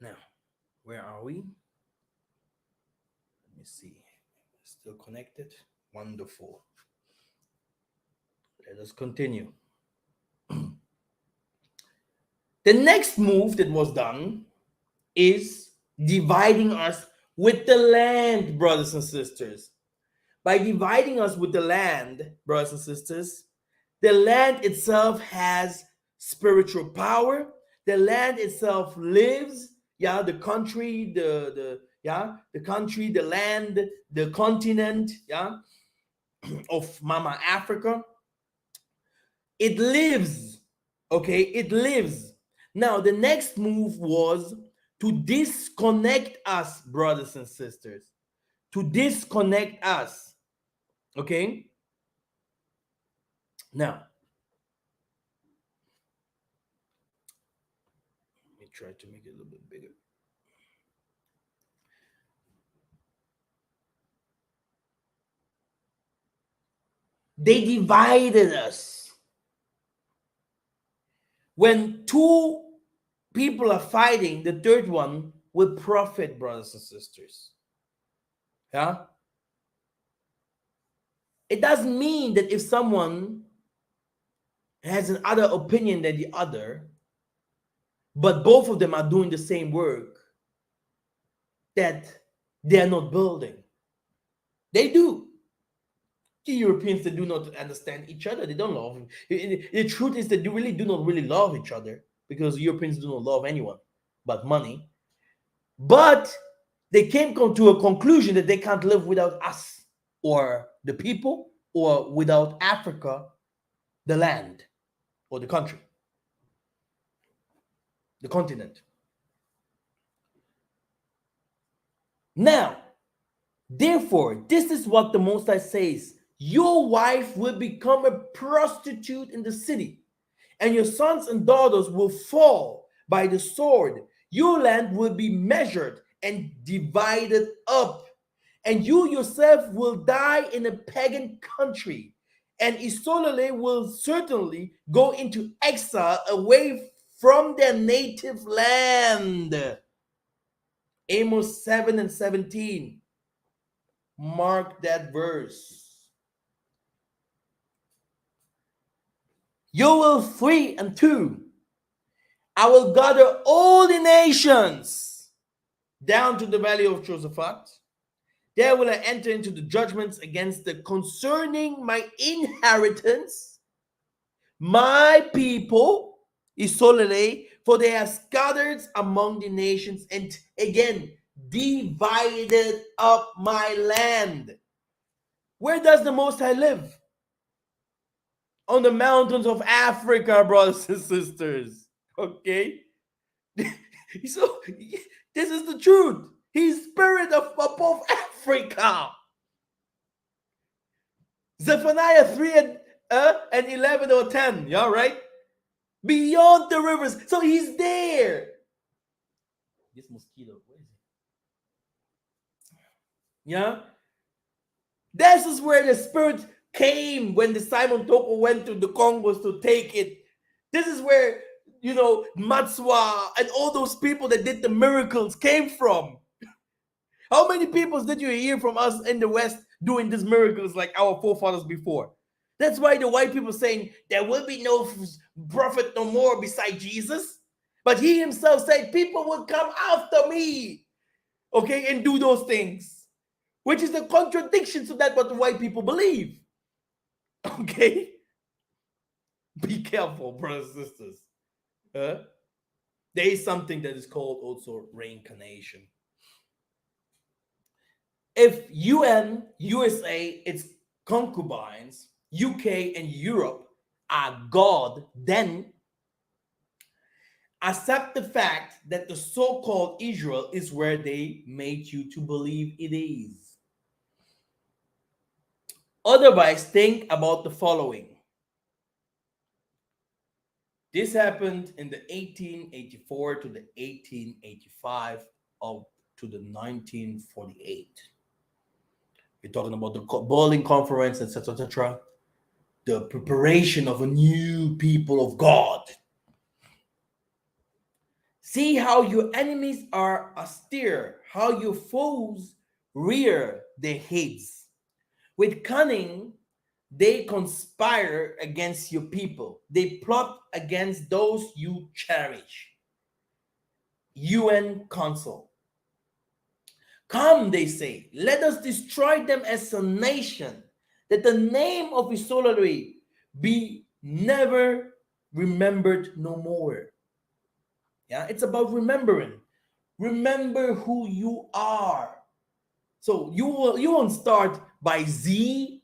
Now, where are we? Let me see. Still connected? Wonderful. Let us continue. The next move that was done is dividing us with the land, brothers and sisters. By dividing us with the land, brothers and sisters, the land itself has spiritual power. The land itself lives. Yeah, the country, the country, the land, the continent, yeah, of Mama Africa. It lives. Okay, it lives. Now, the next move was to disconnect us, brothers and sisters. To disconnect us. Okay? Now, let me try to make it a little bit bigger. They divided us. When two people are fighting, the third one will profit, brothers and sisters. Yeah? It doesn't mean that if someone has an other opinion than the other, but both of them are doing the same work, that they are not building. They do. The Europeans, they do not understand each other. They don't love. The truth is that they really do not really love each other, because Europeans do not love anyone but money. But they came to a conclusion that they can't live without us, or the people, or without Africa, the land, or the country, the continent. Now, therefore, this is what the Most High says: your wife will become a prostitute in the city, and your sons and daughters will fall by the sword. Your land will be measured and divided up, and you yourself will die in a pagan country, and Isolele will certainly go into exile away from their native land. Amos 7:17. Mark that verse. You will flee unto, I will gather all the nations down to the valley of Josaphat. There will I enter into the judgments against the concerning my inheritance, my people, Isolele, for they are scattered among the nations, and again divided up my land. Where does the Most High live? On the mountains of Africa, brothers and sisters. Okay? So, this is the truth. He's spirit of above Africa. Zephaniah 3 and 11 or 10. Yeah, right? Beyond the rivers. So he's there. This mosquito, where is it? Yeah? This is where the spirit came when the Simon Toko went to the Congos to take it. This is where, Matswa and all those people that did the miracles came from. How many people did you hear from us in the West doing these miracles like our forefathers before? That's why the white people saying there will be no prophet no more beside Jesus. But he himself said people will come after me, okay, and do those things, which is the contradiction to that what the white people believe. Okay? Be careful, brothers and sisters. Huh? There is something that is called also reincarnation. If UN, USA, its concubines, UK, and Europe are God, then accept the fact that the so-called Israel is where they made you to believe it is. Otherwise, think about the following. This happened in the 1884 to the 1885 up to the 1948. We're talking about the Berlin Conference, etc., etc. The preparation of a new people of God. See how your enemies are austere, how your foes rear their heads. With cunning, they conspire against your people. They plot against those you cherish. UN Council. Come, they say, let us destroy them as a nation, that the name of isolatory be never remembered no more. Yeah, it's about remembering. Remember who you are. So you won't start by Z,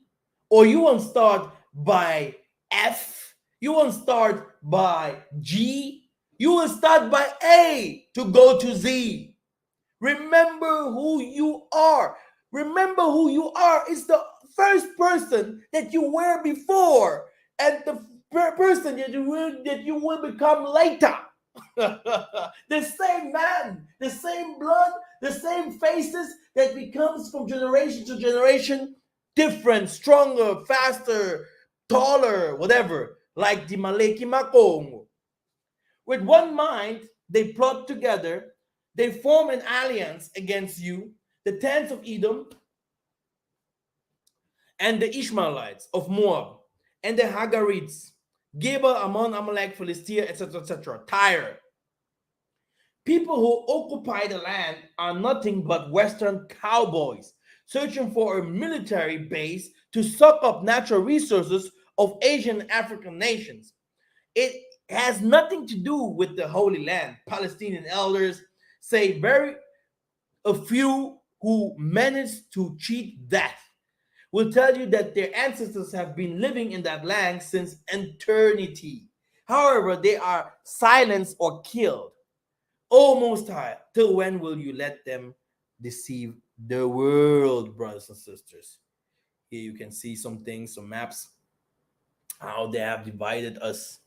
or you won't start by F, you won't start by G, you will start by A to go to Z. Remember who you are. Remember who you are is the first person that you were before, and the person that you will become later. The same man, the same blood, the same faces that becomes from generation to generation different, stronger, faster, taller, whatever, like the Maleki Makongo. With one mind, they plot together, they form an alliance against you, the tents of Edom, and the Ishmaelites of Moab, and the Hagarites, Geba, Ammon, Amalek, Philistia, etc., etc., Tyre. People who occupy the land are nothing but Western cowboys searching for a military base to suck up natural resources of Asian and African nations. It has nothing to do with the Holy Land. Palestinian elders say very a few who managed to cheat death will tell you that their ancestors have been living in that land since eternity. However, they are silenced or killed. O Most High, till when will you let them deceive the world, brothers and sisters? Here you can see some things, some maps, how they have divided us,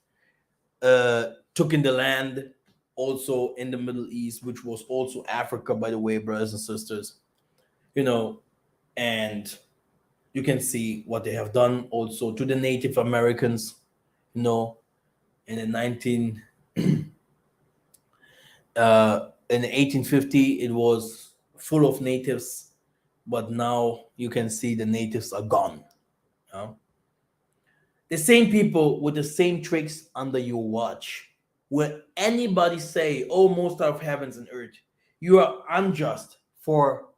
took in the land, also in the Middle East, which was also Africa, by the way, brothers and sisters. You know, and you can see what they have done also to the Native Americans, you know, in the 19 in 1850 it was full of natives, but now you can see the natives are gone. You know? The same people with the same tricks under your watch. Will anybody say, oh, most of heavens and earth, you are unjust for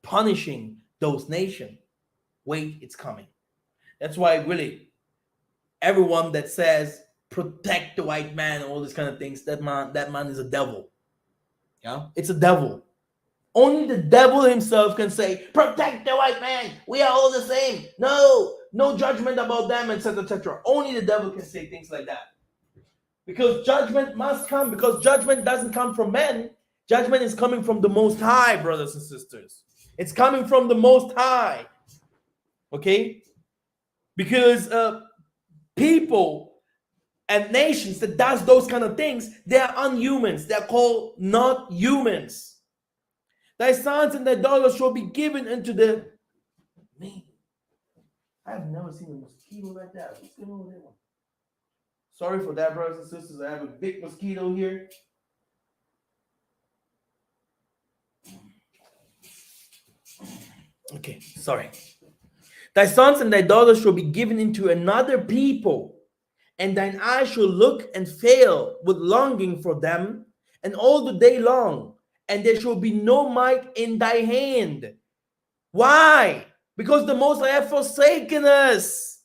punishing those nations? Wait, it's coming. That's why really everyone that says protect the white man, all these kind of things, that man is a devil. Yeah, it's a devil. Only the devil himself can say, protect the white man. We are all the same. No judgment about them, etc., etc. Only the devil can say things like that. Because judgment must come, because judgment doesn't come from men. Judgment is coming from the Most High, brothers and sisters. It's coming from the Most High. Okay? Because people and nations that does those kind of things, they are unhumans. They are called not humans. Thy sons and thy daughters shall be given into the... Man, I've never seen a mosquito like that. What's going on there? Sorry for that, brothers and sisters. I have a big mosquito here. Okay, sorry. Thy sons and thy daughters shall be given into another people, and thine eye shall look and fail with longing for them, and all the day long, and there shall be no might in thy hand. Why? Because the Most High have forsaken us.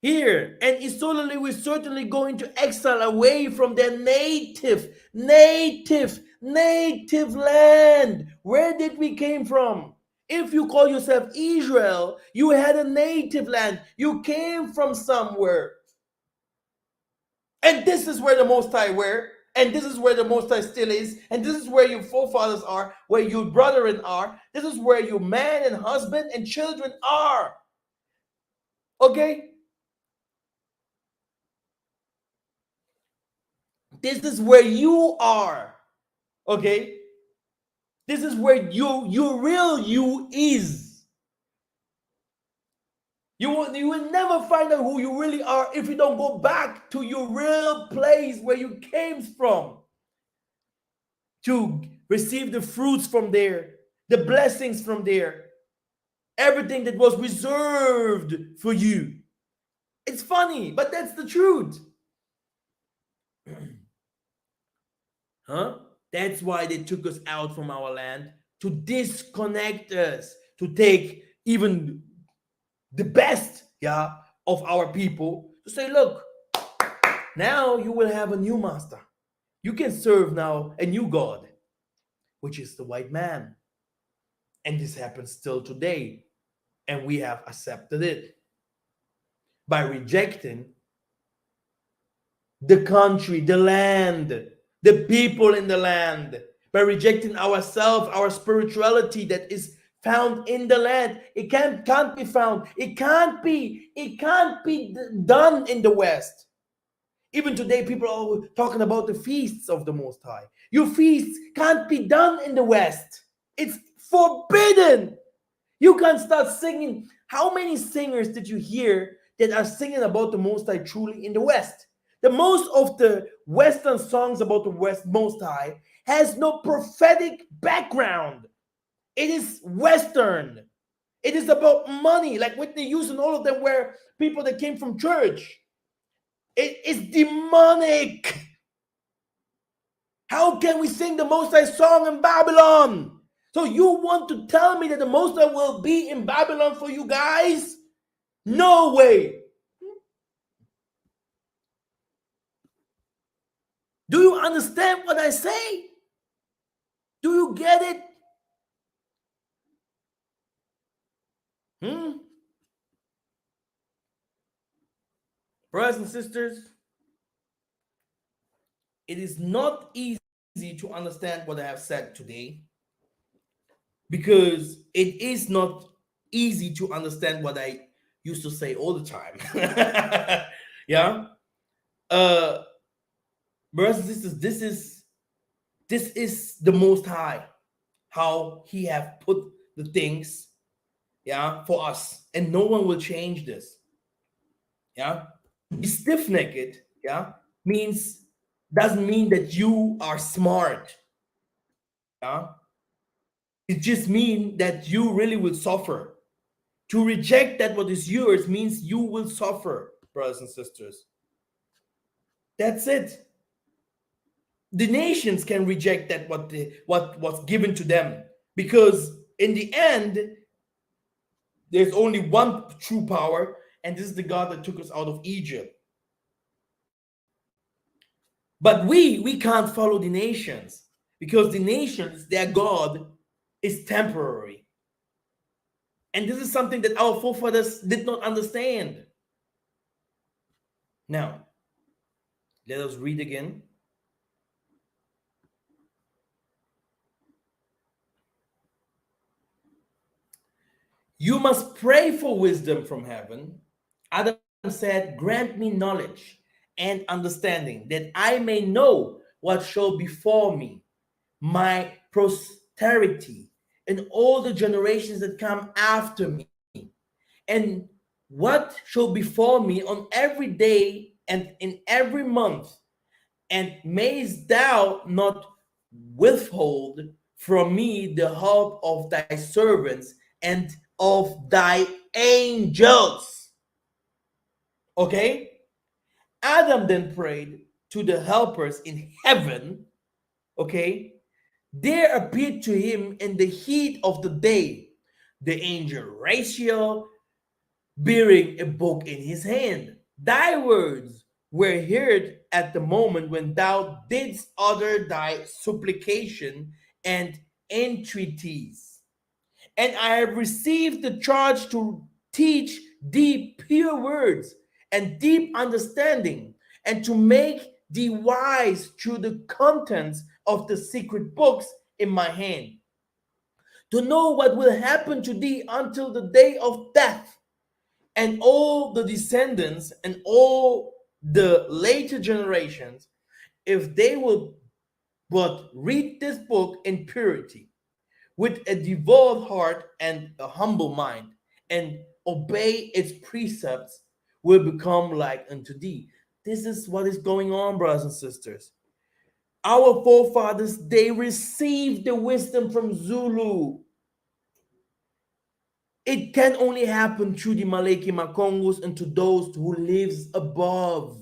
Here, and is certainly going to exile away from their native land. Where did we came from? If you call yourself Israel, you had a native land. You came from somewhere. And this is where the Most High were. And this is where the Most High still is. And this is where your forefathers are, where your brethren are. This is where your man and husband and children are. Okay? This is where you are. Okay? This is where your real you is. You will never find out who you really are if you don't go back to your real place where you came from, to receive the fruits from there, the blessings from there, everything that was reserved for you. It's funny, but that's the truth. Huh? That's why they took us out from our land, to disconnect us, to take even the best, of our people, to say, look, now you will have a new master. You can serve now a new God, which is the white man. And this happens still today. And we have accepted it by rejecting the country, the land, the people in the land, by rejecting ourselves, our spirituality that is found in the land. It can't be found. It can't be done in the West. Even today, people are talking about the feasts of the Most High. Your feasts can't be done in the West. It's forbidden. You can't start singing. How many singers did you hear that are singing about the Most High truly in the West? The most of the Western songs about the Most High has no prophetic background. It is Western. It is about money, like Whitney Houston, all of them were people that came from church. It is demonic. How can we sing the Most High song in Babylon? So you want to tell me that the Most High will be in Babylon for you guys? No way. Do you understand what I say? Do you get it? Brothers and sisters, it is not easy to understand what I have said today, because it is not easy to understand what I used to say all the time. Yeah. Brothers and sisters, this is the Most High, how he have put the things, for us, and no one will change this. Be stiff-necked, doesn't mean that you are smart. It just means that you really will suffer. To reject that what is yours means you will suffer, brothers and sisters. That's it. The nations can reject that what's given to them, because in the end, there's only one true power, and this is the God that took us out of Egypt. But we can't follow the nations, because the nations, their God is temporary. And this is something that our forefathers did not understand. Now, let us read again. You must pray for wisdom from heaven. Adam said, grant me knowledge and understanding, that I may know what shall befall me, my posterity, and all the generations that come after me, and what shall befall me on every day and in every month, and mayst thou not withhold from me the help of thy servants and of thy angels. Okay? Adam then prayed to the helpers in heaven, okay? There appeared to him in the heat of the day the angel Raphael bearing a book in his hand. Thy words were heard at the moment when thou didst utter thy supplication and entreaties. And I have received the charge to teach thee pure words and deep understanding, and to make thee wise through the contents of the secret books in my hand, to know what will happen to thee until the day of death, and all the descendants and all the later generations, if they will but read this book in purity, with a devout heart and a humble mind, and obey its precepts, will become like unto thee. This is what is going on, brothers and sisters. Our forefathers, they received the wisdom from Zulu. It can only happen through the Maleki Makongos and to those who lives above.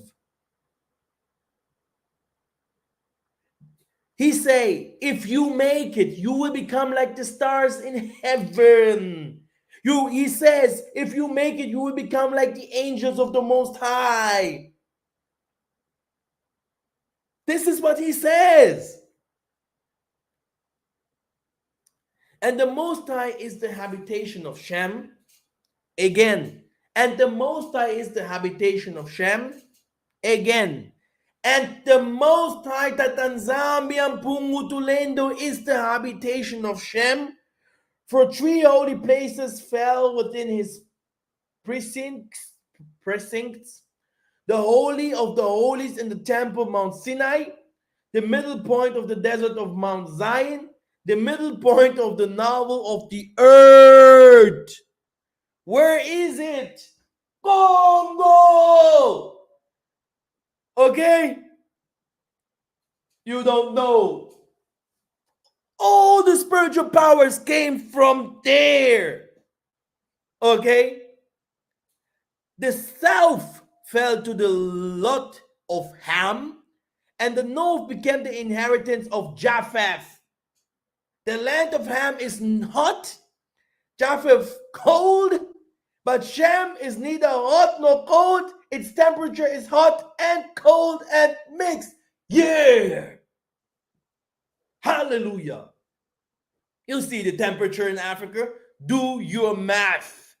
He say, if you make it, you will become like the stars in heaven. He says, if you make it, you will become like the angels of the Most High. This is what he says. And the Most High is the habitation of Shem. Again. And the Most High is the habitation of Shem. Again. And the Most High Tatanzambian Pungutulendo is the habitation of Shem. For 3 holy places fell within his precincts, the holy of the holies in the temple Mount Sinai, the middle point of the desert of Mount Zion, the middle point of the navel of the earth. Where is it? Congo! Okay? You don't know. All the spiritual powers came from there. Okay? The south fell to the lot of Ham, and the north became the inheritance of Japheth. The land of Ham is hot, Japheth cold, but Shem is neither hot nor cold. Its temperature is hot and cold and mixed. Yeah! Hallelujah. You see the temperature in Africa? Do your math.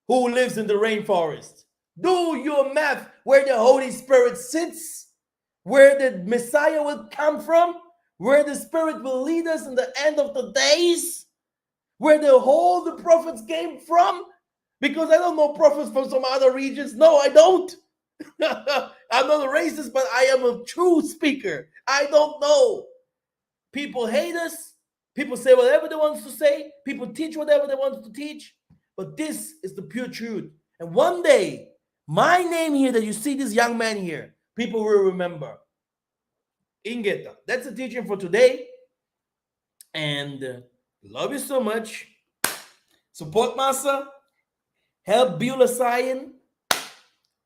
Who lives in the rainforest? Do your math where the Holy Spirit sits, where the Messiah will come from, where the Spirit will lead us in the end of the days, where the prophets came from. Because I don't know prophets from some other regions. No, I don't. I'm not a racist, but I am a true speaker. I don't know. People hate us. People say whatever they want to say. People teach whatever they want to teach. But this is the pure truth. And one day, my name here that you see this young man here, people will remember. Ingeta. That's the teaching for today. And love you so much. Support Masa. Help build a Zion.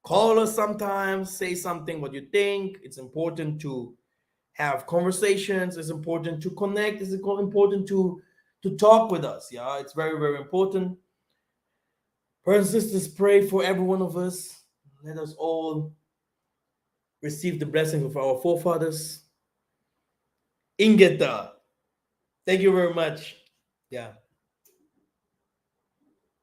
Call us sometimes. Say something what you think. It's important to have conversations. It's important to connect. It's important to talk with us. Yeah, it's very, very important. Brothers and sisters, pray for every one of us. Let us all receive the blessing of our forefathers. Ingeta. Thank you very much. Yeah.